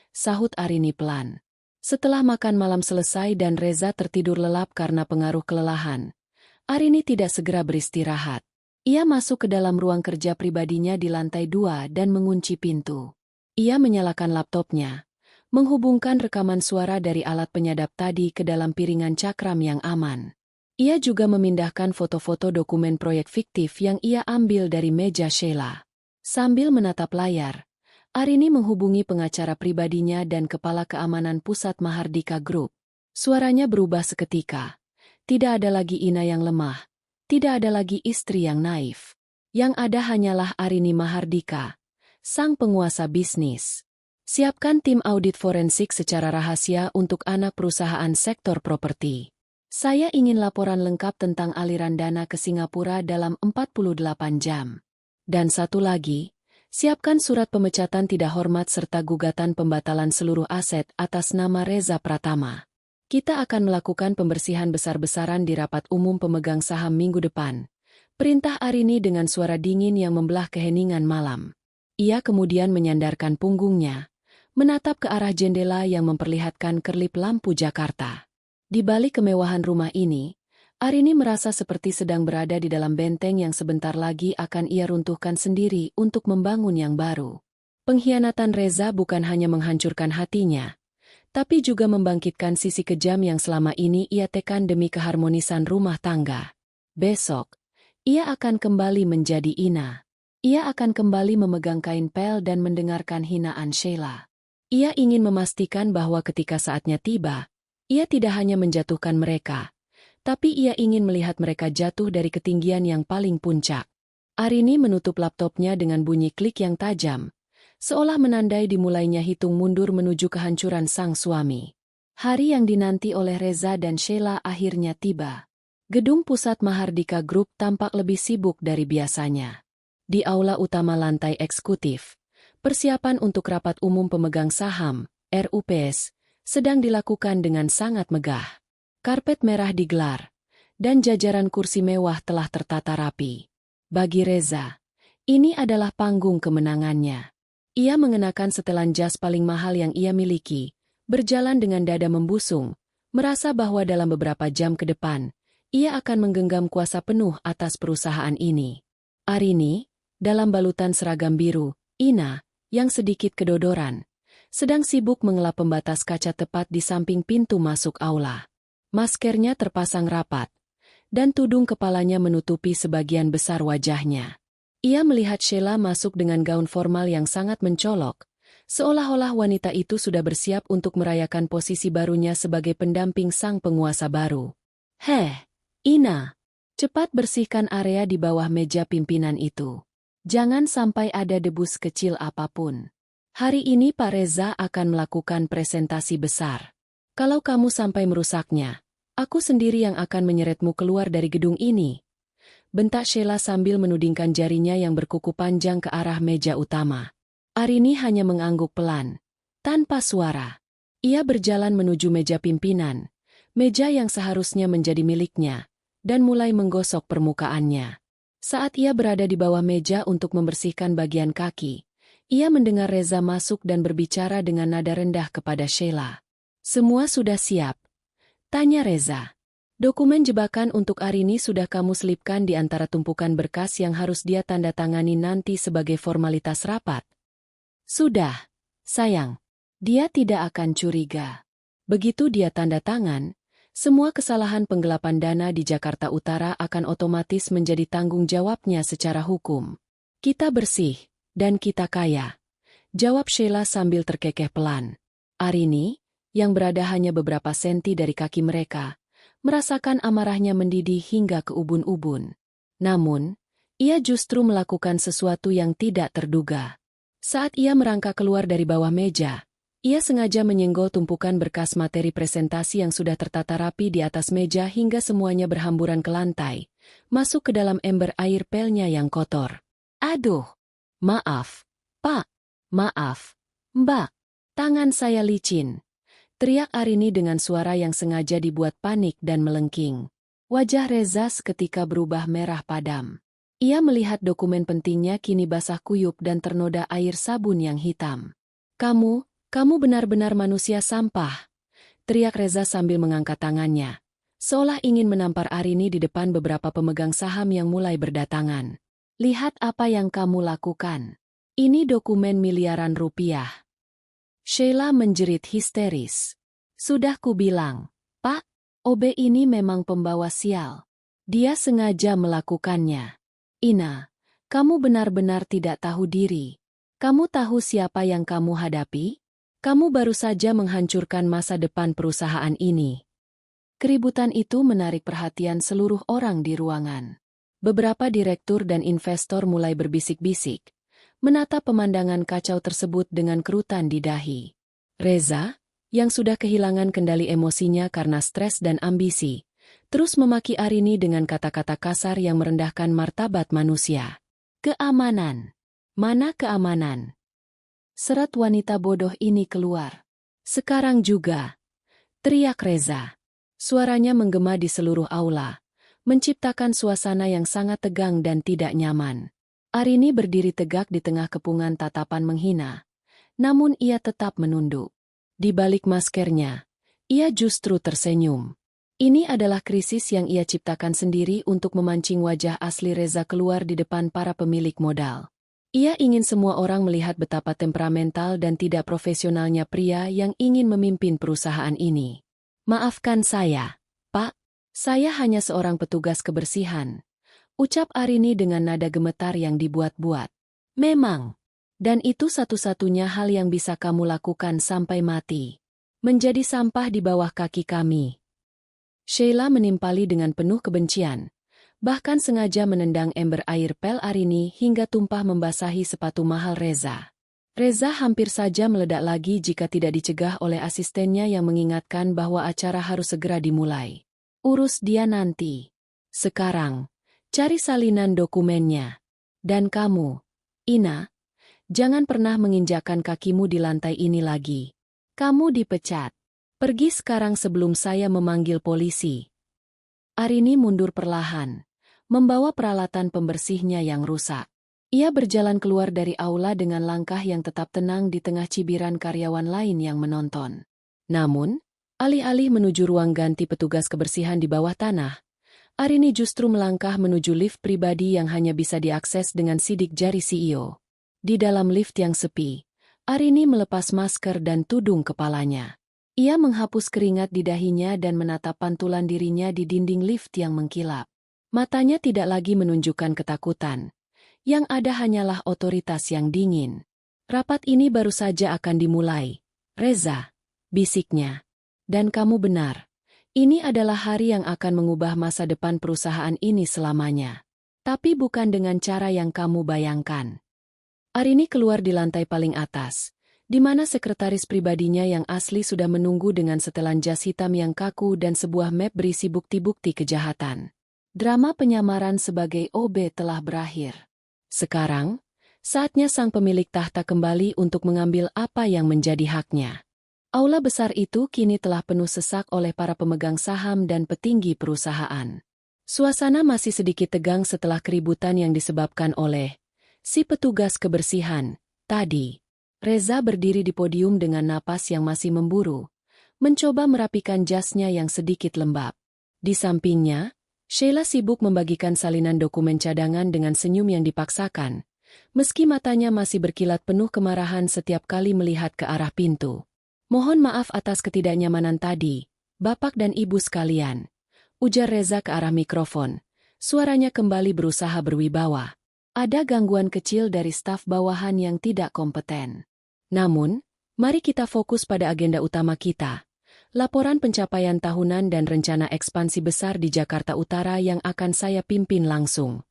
sahut Arini pelan. Setelah makan malam selesai dan Reza tertidur lelap karena pengaruh kelelahan, Arini tidak segera beristirahat. Ia masuk ke dalam ruang kerja pribadinya di lantai 2 dan mengunci pintu. Ia menyalakan laptopnya, menghubungkan rekaman suara dari alat penyadap tadi ke dalam piringan cakram yang aman. Ia juga memindahkan foto-foto dokumen proyek fiktif yang ia ambil dari meja Sheila. Sambil menatap layar, Arini menghubungi pengacara pribadinya dan kepala keamanan pusat Mahardika Group. Suaranya berubah seketika. Tidak ada lagi Ina yang lemah. Tidak ada lagi istri yang naif. Yang ada hanyalah Arini Mahardika, sang penguasa bisnis. Siapkan tim audit forensik secara rahasia untuk anak perusahaan sektor properti. Saya ingin laporan lengkap tentang aliran dana ke Singapura dalam 48 jam. Dan satu lagi, siapkan surat pemecatan tidak hormat serta gugatan pembatalan seluruh aset atas nama Reza Pratama. Kita akan melakukan pembersihan besar-besaran di rapat umum pemegang saham minggu depan. Perintah Arini dengan suara dingin yang membelah keheningan malam. Ia kemudian menyandarkan punggungnya, menatap ke arah jendela yang memperlihatkan kerlip lampu Jakarta. Di balik kemewahan rumah ini, Arini merasa seperti sedang berada di dalam benteng yang sebentar lagi akan ia runtuhkan sendiri untuk membangun yang baru. Pengkhianatan Reza bukan hanya menghancurkan hatinya, tapi juga membangkitkan sisi kejam yang selama ini ia tekan demi keharmonisan rumah tangga. Besok, ia akan kembali menjadi Ina. Ia akan kembali memegang kain pel dan mendengarkan hinaan Sheila. Ia ingin memastikan bahwa ketika saatnya tiba, ia tidak hanya menjatuhkan mereka, tapi ia ingin melihat mereka jatuh dari ketinggian yang paling puncak. Arini menutup laptopnya dengan bunyi klik yang tajam, seolah menandai dimulainya hitung mundur menuju kehancuran sang suami. Hari yang dinanti oleh Reza dan Sheila akhirnya tiba. Gedung pusat Mahardika Group tampak lebih sibuk dari biasanya. Di aula utama lantai eksekutif, persiapan untuk rapat umum pemegang saham, RUPS, sedang dilakukan dengan sangat megah. Karpet merah digelar, dan jajaran kursi mewah telah tertata rapi. Bagi Reza, ini adalah panggung kemenangannya. Ia mengenakan setelan jas paling mahal yang ia miliki, berjalan dengan dada membusung, merasa bahwa dalam beberapa jam ke depan, ia akan menggenggam kuasa penuh atas perusahaan ini. Arini, dalam balutan seragam biru, Ina, yang sedikit kedodoran, sedang sibuk mengelap pembatas kaca tepat di samping pintu masuk aula. Maskernya terpasang rapat, dan tudung kepalanya menutupi sebagian besar wajahnya. Ia melihat Sheila masuk dengan gaun formal yang sangat mencolok, seolah-olah wanita itu sudah bersiap untuk merayakan posisi barunya sebagai pendamping sang penguasa baru. "Heh, Ina, cepat bersihkan area di bawah meja pimpinan itu. Jangan sampai ada debu kecil apapun. Hari ini Pak Reza akan melakukan presentasi besar. Kalau kamu sampai merusaknya, aku sendiri yang akan menyeretmu keluar dari gedung ini," bentak Sheila sambil menudingkan jarinya yang berkuku panjang ke arah meja utama. Arini hanya mengangguk pelan, tanpa suara. Ia berjalan menuju meja pimpinan, meja yang seharusnya menjadi miliknya, dan mulai menggosok permukaannya. Saat ia berada di bawah meja untuk membersihkan bagian kaki, ia mendengar Reza masuk dan berbicara dengan nada rendah kepada Sheila. "Semua sudah siap?" tanya Reza. "Dokumen jebakan untuk Arini sudah kamu selipkan di antara tumpukan berkas yang harus dia tanda tangani nanti sebagai formalitas rapat?" "Sudah, sayang. Dia tidak akan curiga. Begitu dia tanda tangan, semua kesalahan penggelapan dana di Jakarta Utara akan otomatis menjadi tanggung jawabnya secara hukum. Kita bersih, dan kita kaya," jawab Sheila sambil terkekeh pelan. Arini, yang berada hanya beberapa senti dari kaki mereka, merasakan amarahnya mendidih hingga ke ubun-ubun. Namun, ia justru melakukan sesuatu yang tidak terduga. Saat ia merangkak keluar dari bawah meja, ia sengaja menyenggol tumpukan berkas materi presentasi yang sudah tertata rapi di atas meja hingga semuanya berhamburan ke lantai, masuk ke dalam ember air pelnya yang kotor. "Aduh! Maaf, Pak. Maaf, Mbak. Tangan saya licin," teriak Arini dengan suara yang sengaja dibuat panik dan melengking. Wajah Reza seketika berubah merah padam. Ia melihat dokumen pentingnya kini basah kuyup dan ternoda air sabun yang hitam. Kamu benar-benar manusia sampah," teriak Reza sambil mengangkat tangannya, seolah ingin menampar Arini di depan beberapa pemegang saham yang mulai berdatangan. "Lihat apa yang kamu lakukan. Ini dokumen miliaran rupiah." Sheila menjerit histeris. "Sudah kubilang, Pak, OB ini memang pembawa sial. Dia sengaja melakukannya. Ina, kamu benar-benar tidak tahu diri. Kamu tahu siapa yang kamu hadapi? Kamu baru saja menghancurkan masa depan perusahaan ini." Keributan itu menarik perhatian seluruh orang di ruangan. Beberapa direktur dan investor mulai berbisik-bisik, menatap pemandangan kacau tersebut dengan kerutan di dahi. Reza, yang sudah kehilangan kendali emosinya karena stres dan ambisi, terus memaki Arini dengan kata-kata kasar yang merendahkan martabat manusia. "Keamanan. Mana keamanan? Serat wanita bodoh ini keluar. Sekarang juga," teriak Reza. Suaranya menggema di seluruh aula, menciptakan suasana yang sangat tegang dan tidak nyaman. Arini berdiri tegak di tengah kepungan tatapan menghina, namun ia tetap menunduk. Di balik maskernya, ia justru tersenyum. Ini adalah krisis yang ia ciptakan sendiri untuk memancing wajah asli Reza keluar di depan para pemilik modal. Ia ingin semua orang melihat betapa temperamental dan tidak profesionalnya pria yang ingin memimpin perusahaan ini. "Maafkan saya, Pak. Saya hanya seorang petugas kebersihan," ucap Arini dengan nada gemetar yang dibuat-buat. "Memang. Dan itu satu-satunya hal yang bisa kamu lakukan sampai mati. Menjadi sampah di bawah kaki kami." Sheila menimpali dengan penuh kebencian, bahkan sengaja menendang ember air pel Arini hingga tumpah membasahi sepatu mahal Reza. Reza hampir saja meledak lagi jika tidak dicegah oleh asistennya yang mengingatkan bahwa acara harus segera dimulai. "Urus dia nanti. Sekarang, cari salinan dokumennya. Dan kamu, Ina, jangan pernah menginjakkan kakimu di lantai ini lagi. Kamu dipecat. Pergi sekarang sebelum saya memanggil polisi." Arini mundur perlahan, membawa peralatan pembersihnya yang rusak. Ia berjalan keluar dari aula dengan langkah yang tetap tenang di tengah cibiran karyawan lain yang menonton. Namun, alih-alih menuju ruang ganti petugas kebersihan di bawah tanah, Arini justru melangkah menuju lift pribadi yang hanya bisa diakses dengan sidik jari CEO. Di dalam lift yang sepi, Arini melepas masker dan tudung kepalanya. Ia menghapus keringat di dahinya dan menatap pantulan dirinya di dinding lift yang mengkilap. Matanya tidak lagi menunjukkan ketakutan. Yang ada hanyalah otoritas yang dingin. Rapat ini baru saja akan dimulai. Reza, bisiknya. Dan kamu benar. Ini adalah hari yang akan mengubah masa depan perusahaan ini selamanya. Tapi bukan dengan cara yang kamu bayangkan. Arini keluar di lantai paling atas, di mana sekretaris pribadinya yang asli sudah menunggu dengan setelan jas hitam yang kaku dan sebuah map berisi bukti-bukti kejahatan. Drama penyamaran sebagai OB telah berakhir. Sekarang, saatnya sang pemilik tahta kembali untuk mengambil apa yang menjadi haknya. Aula besar itu kini telah penuh sesak oleh para pemegang saham dan petinggi perusahaan. Suasana masih sedikit tegang setelah keributan yang disebabkan oleh si petugas kebersihan. Tadi, Reza berdiri di podium dengan napas yang masih memburu, mencoba merapikan jasnya yang sedikit lembab. Di sampingnya, Sheila sibuk membagikan salinan dokumen cadangan dengan senyum yang dipaksakan, meski matanya masih berkilat penuh kemarahan setiap kali melihat ke arah pintu. Mohon maaf atas ketidaknyamanan tadi, Bapak dan Ibu sekalian, ujar Reza ke arah mikrofon. Suaranya kembali berusaha berwibawa. Ada gangguan kecil dari staf bawahan yang tidak kompeten. Namun, mari kita fokus pada agenda utama kita. Laporan pencapaian tahunan dan rencana ekspansi besar di Jakarta Utara yang akan saya pimpin langsung.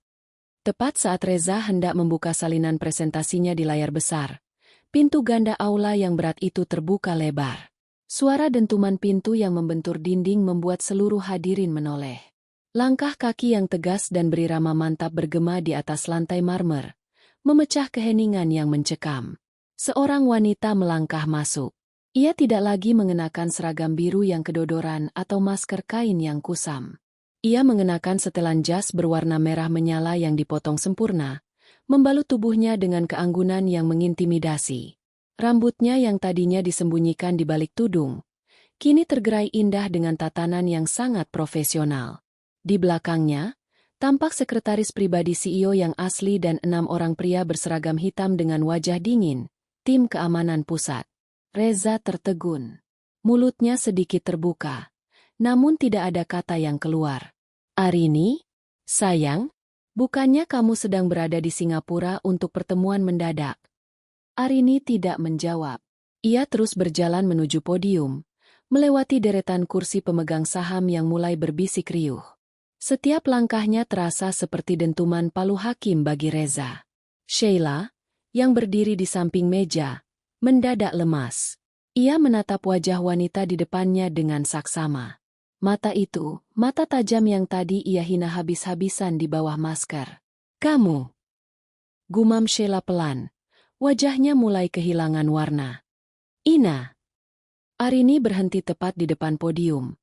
Tepat saat Reza hendak membuka salinan presentasinya di layar besar, pintu ganda aula yang berat itu terbuka lebar. Suara dentuman pintu yang membentur dinding membuat seluruh hadirin menoleh. Langkah kaki yang tegas dan berirama mantap bergema di atas lantai marmer, memecah keheningan yang mencekam. Seorang wanita melangkah masuk. Ia tidak lagi mengenakan seragam biru yang kedodoran atau masker kain yang kusam. Ia mengenakan setelan jas berwarna merah menyala yang dipotong sempurna, membalut tubuhnya dengan keanggunan yang mengintimidasi. Rambutnya yang tadinya disembunyikan di balik tudung, kini tergerai indah dengan tatanan yang sangat profesional. Di belakangnya, tampak sekretaris pribadi CEO yang asli dan 6 orang pria berseragam hitam dengan wajah dingin, tim keamanan pusat. Reza tertegun. Mulutnya sedikit terbuka, namun tidak ada kata yang keluar. Arini, sayang, bukannya kamu sedang berada di Singapura untuk pertemuan mendadak? Arini tidak menjawab. Ia terus berjalan menuju podium, melewati deretan kursi pemegang saham yang mulai berbisik riuh. Setiap langkahnya terasa seperti dentuman palu hakim bagi Reza. Sheila, yang berdiri di samping meja, mendadak lemas. Ia menatap wajah wanita di depannya dengan saksama. Mata itu, mata tajam yang tadi ia hina habis-habisan di bawah masker. Kamu, gumam Sheila pelan. Wajahnya mulai kehilangan warna. Ina. Arini berhenti tepat di depan podium,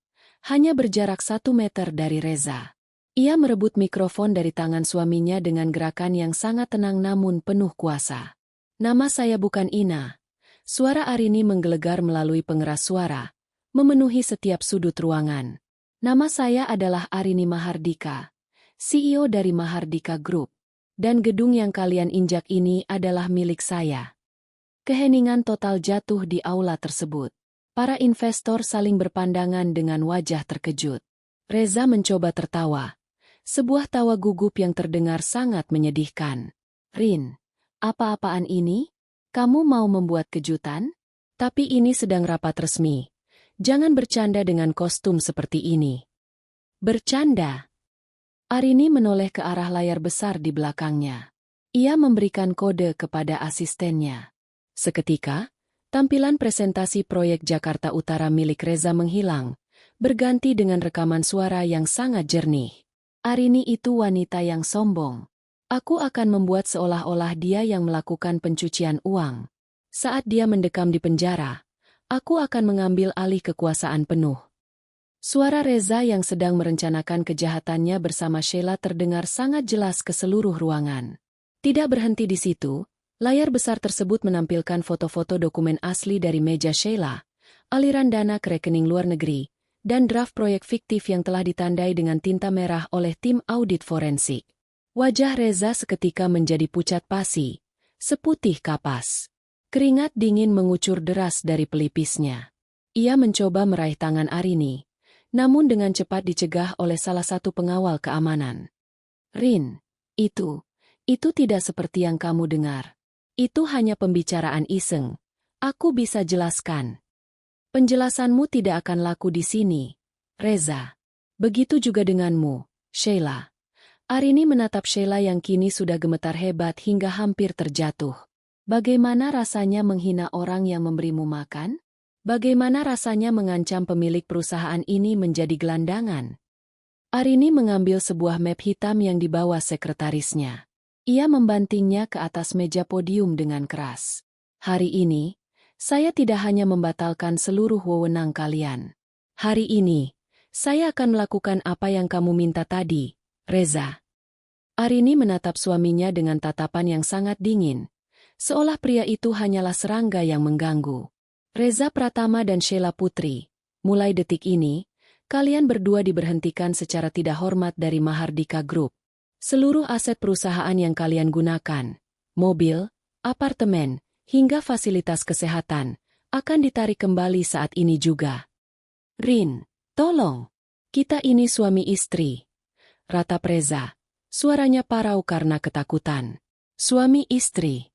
hanya berjarak 1 meter dari Reza. Ia merebut mikrofon dari tangan suaminya dengan gerakan yang sangat tenang namun penuh kuasa. Nama saya bukan Ina. Suara Arini menggelegar melalui pengeras suara, memenuhi setiap sudut ruangan. Nama saya adalah Arini Mahardika, CEO dari Mahardika Group. Dan gedung yang kalian injak ini adalah milik saya. Keheningan total jatuh di aula tersebut. Para investor saling berpandangan dengan wajah terkejut. Reza mencoba tertawa. Sebuah tawa gugup yang terdengar sangat menyedihkan. Rin, apa-apaan ini? Kamu mau membuat kejutan? Tapi ini sedang rapat resmi. Jangan bercanda dengan kostum seperti ini. Bercanda? Arini menoleh ke arah layar besar di belakangnya. Ia memberikan kode kepada asistennya. Seketika, tampilan presentasi proyek Jakarta Utara milik Reza menghilang, berganti dengan rekaman suara yang sangat jernih. Arini itu wanita yang sombong. Aku akan membuat seolah-olah dia yang melakukan pencucian uang. Saat dia mendekam di penjara, aku akan mengambil alih kekuasaan penuh. Suara Reza yang sedang merencanakan kejahatannya bersama Sheila terdengar sangat jelas ke seluruh ruangan. Tidak berhenti di situ, layar besar tersebut menampilkan foto-foto dokumen asli dari meja Sheila, aliran dana ke rekening luar negeri, dan draft proyek fiktif yang telah ditandai dengan tinta merah oleh tim audit forensik. Wajah Reza seketika menjadi pucat pasi, seputih kapas. Keringat dingin mengucur deras dari pelipisnya. Ia mencoba meraih tangan Arini, namun dengan cepat dicegah oleh salah satu pengawal keamanan. Rin, itu Itu tidak seperti yang kamu dengar. Itu hanya pembicaraan iseng. Aku bisa jelaskan. Penjelasanmu tidak akan laku di sini, Reza. Begitu juga denganmu, Sheila. Arini menatap Sheila yang kini sudah gemetar hebat hingga hampir terjatuh. Bagaimana rasanya menghina orang yang memberimu makan? Bagaimana rasanya mengancam pemilik perusahaan ini menjadi gelandangan? Arini mengambil sebuah map hitam yang dibawa sekretarisnya. Ia membantingnya ke atas meja podium dengan keras. Hari ini, saya tidak hanya membatalkan seluruh wewenang kalian. Hari ini, saya akan melakukan apa yang kamu minta tadi, Reza. Arini menatap suaminya dengan tatapan yang sangat dingin, seolah pria itu hanyalah serangga yang mengganggu. Reza Pratama dan Sheila Putri, mulai detik ini, kalian berdua diberhentikan secara tidak hormat dari Mahardika Group. Seluruh aset perusahaan yang kalian gunakan, mobil, apartemen, hingga fasilitas kesehatan, akan ditarik kembali saat ini juga. Rin, tolong. Kita ini suami istri. Ratap Reza. Suaranya parau karena ketakutan. Suami istri.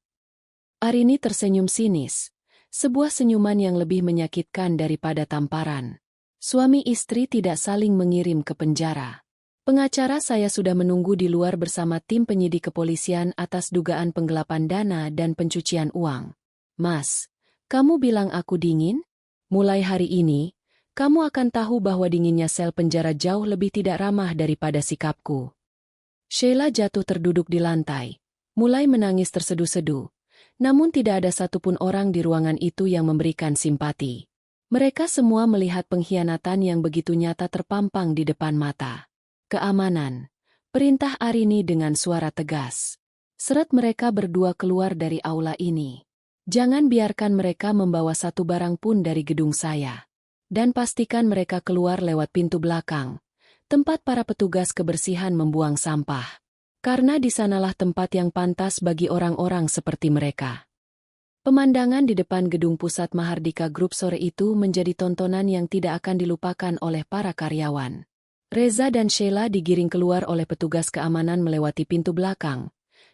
Arini tersenyum sinis. Sebuah senyuman yang lebih menyakitkan daripada tamparan. Suami istri tidak saling mengirim ke penjara. Pengacara saya sudah menunggu di luar bersama tim penyidik kepolisian atas dugaan penggelapan dana dan pencucian uang. Mas, kamu bilang aku dingin? Mulai hari ini, kamu akan tahu bahwa dinginnya sel penjara jauh lebih tidak ramah daripada sikapku. Sheila jatuh terduduk di lantai, mulai menangis terseduh-seduh. Namun tidak ada satupun orang di ruangan itu yang memberikan simpati. Mereka semua melihat pengkhianatan yang begitu nyata terpampang di depan mata. Keamanan. Perintah Arini dengan suara tegas. Seret mereka berdua keluar dari aula ini. Jangan biarkan mereka membawa satu barang pun dari gedung saya. Dan pastikan mereka keluar lewat pintu belakang, tempat para petugas kebersihan membuang sampah. Karena di sanalah tempat yang pantas bagi orang-orang seperti mereka. Pemandangan di depan gedung pusat Mahardika Group sore itu menjadi tontonan yang tidak akan dilupakan oleh para karyawan. Reza dan Sheila digiring keluar oleh petugas keamanan melewati pintu belakang,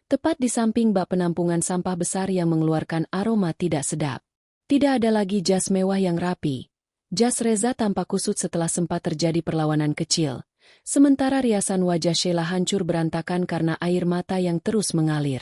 tepat di samping bak penampungan sampah besar yang mengeluarkan aroma tidak sedap. Tidak ada lagi jas mewah yang rapi. Jas Reza tampak kusut setelah sempat terjadi perlawanan kecil, sementara riasan wajah Sheila hancur berantakan karena air mata yang terus mengalir.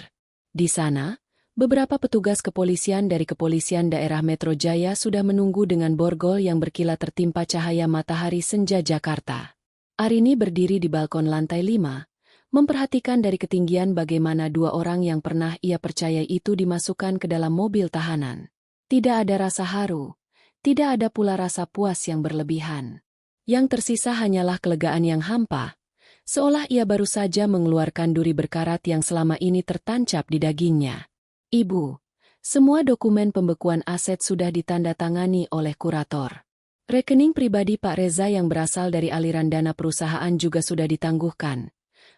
Di sana, beberapa petugas kepolisian dari Kepolisian Daerah Metro Jaya sudah menunggu dengan borgol yang berkilat tertimpa cahaya matahari senja Jakarta. Arini berdiri di balkon lantai 5, memperhatikan dari ketinggian bagaimana dua orang yang pernah ia percayai itu dimasukkan ke dalam mobil tahanan. Tidak ada rasa haru. Tidak ada pula rasa puas yang berlebihan. Yang tersisa hanyalah kelegaan yang hampa, seolah ia baru saja mengeluarkan duri berkarat yang selama ini tertancap di dagingnya. Ibu, semua dokumen pembekuan aset sudah ditandatangani oleh kurator. Rekening pribadi Pak Reza yang berasal dari aliran dana perusahaan juga sudah ditangguhkan.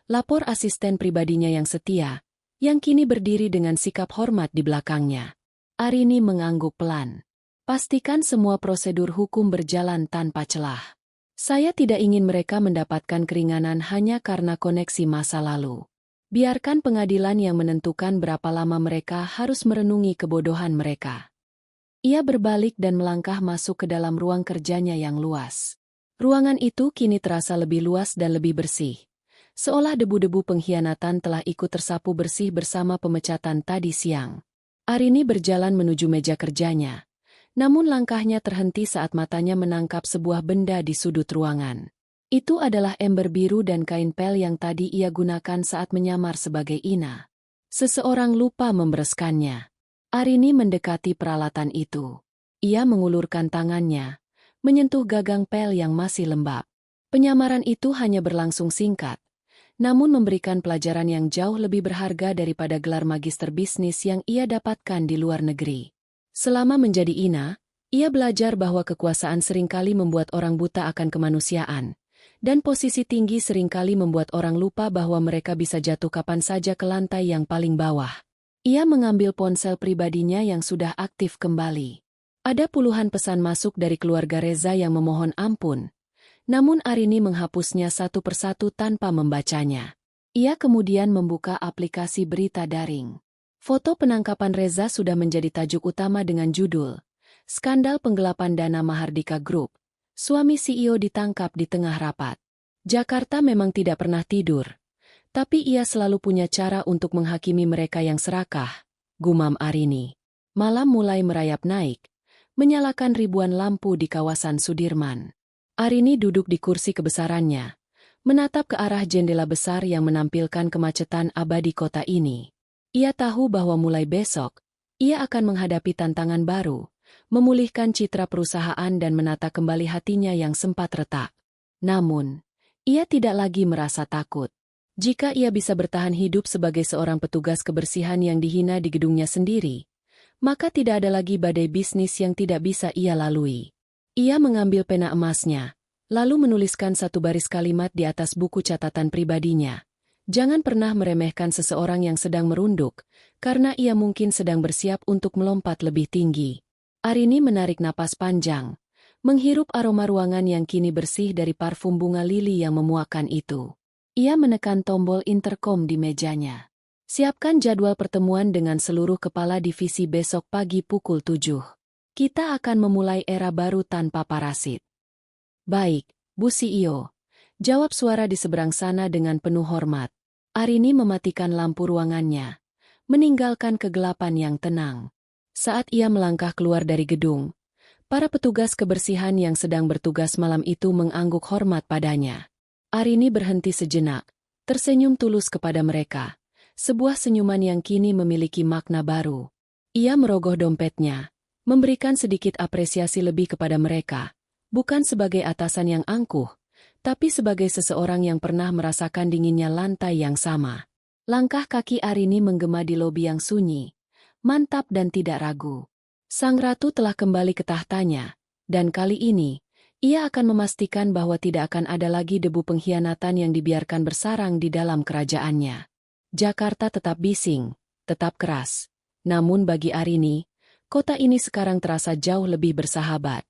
Lapor asisten pribadinya yang setia, yang kini berdiri dengan sikap hormat di belakangnya. Arini mengangguk pelan. Pastikan semua prosedur hukum berjalan tanpa celah. Saya tidak ingin mereka mendapatkan keringanan hanya karena koneksi masa lalu. Biarkan pengadilan yang menentukan berapa lama mereka harus merenungi kebodohan mereka. Ia berbalik dan melangkah masuk ke dalam ruang kerjanya yang luas. Ruangan itu kini terasa lebih luas dan lebih bersih. Seolah debu-debu pengkhianatan telah ikut tersapu bersih bersama pemecatan tadi siang. Arini berjalan menuju meja kerjanya. Namun langkahnya terhenti saat matanya menangkap sebuah benda di sudut ruangan. Itu adalah ember biru dan kain pel yang tadi ia gunakan saat menyamar sebagai Ina. Seseorang lupa membereskannya. Arini mendekati peralatan itu. Ia mengulurkan tangannya, menyentuh gagang pel yang masih lembab. Penyamaran itu hanya berlangsung singkat, namun memberikan pelajaran yang jauh lebih berharga daripada gelar magister bisnis yang ia dapatkan di luar negeri. Selama menjadi Ina, ia belajar bahwa kekuasaan seringkali membuat orang buta akan kemanusiaan, dan posisi tinggi seringkali membuat orang lupa bahwa mereka bisa jatuh kapan saja ke lantai yang paling bawah. Ia mengambil ponsel pribadinya yang sudah aktif kembali. Ada puluhan pesan masuk dari keluarga Reza yang memohon ampun, namun Arini menghapusnya satu persatu tanpa membacanya. Ia kemudian membuka aplikasi berita daring. Foto penangkapan Reza sudah menjadi tajuk utama dengan judul, "Skandal Penggelapan Dana Mahardika Group. Suami CEO ditangkap di tengah rapat." Jakarta memang tidak pernah tidur. Tapi ia selalu punya cara untuk menghakimi mereka yang serakah, gumam Arini. Malam mulai merayap naik, menyalakan ribuan lampu di kawasan Sudirman. Arini duduk di kursi kebesarannya, menatap ke arah jendela besar yang menampilkan kemacetan abadi kota ini. Ia tahu bahwa mulai besok, ia akan menghadapi tantangan baru, memulihkan citra perusahaan dan menata kembali hatinya yang sempat retak. Namun, ia tidak lagi merasa takut. Jika ia bisa bertahan hidup sebagai seorang petugas kebersihan yang dihina di gedungnya sendiri, maka tidak ada lagi badai bisnis yang tidak bisa ia lalui. Ia mengambil pena emasnya, lalu menuliskan satu baris kalimat di atas buku catatan pribadinya. Jangan pernah meremehkan seseorang yang sedang merunduk, karena ia mungkin sedang bersiap untuk melompat lebih tinggi. Arini menarik napas panjang, menghirup aroma ruangan yang kini bersih dari parfum bunga lili yang memuakan itu. Ia menekan tombol interkom di mejanya. Siapkan jadwal pertemuan dengan seluruh kepala divisi besok pagi pukul 7. Kita akan memulai era baru tanpa parasit. Baik, Bu CEO. Jawab suara di seberang sana dengan penuh hormat. Arini mematikan lampu ruangannya, meninggalkan kegelapan yang tenang. Saat ia melangkah keluar dari gedung, para petugas kebersihan yang sedang bertugas malam itu mengangguk hormat padanya. Arini berhenti sejenak, tersenyum tulus kepada mereka. Sebuah senyuman yang kini memiliki makna baru. Ia merogoh dompetnya, memberikan sedikit apresiasi lebih kepada mereka, bukan sebagai atasan yang angkuh, tapi sebagai seseorang yang pernah merasakan dinginnya lantai yang sama. Langkah kaki Arini menggema di lobi yang sunyi, mantap dan tidak ragu. Sang ratu telah kembali ke tahtanya, dan kali ini, ia akan memastikan bahwa tidak akan ada lagi debu pengkhianatan yang dibiarkan bersarang di dalam kerajaannya. Jakarta tetap bising, tetap keras. Namun bagi Arini, kota ini sekarang terasa jauh lebih bersahabat.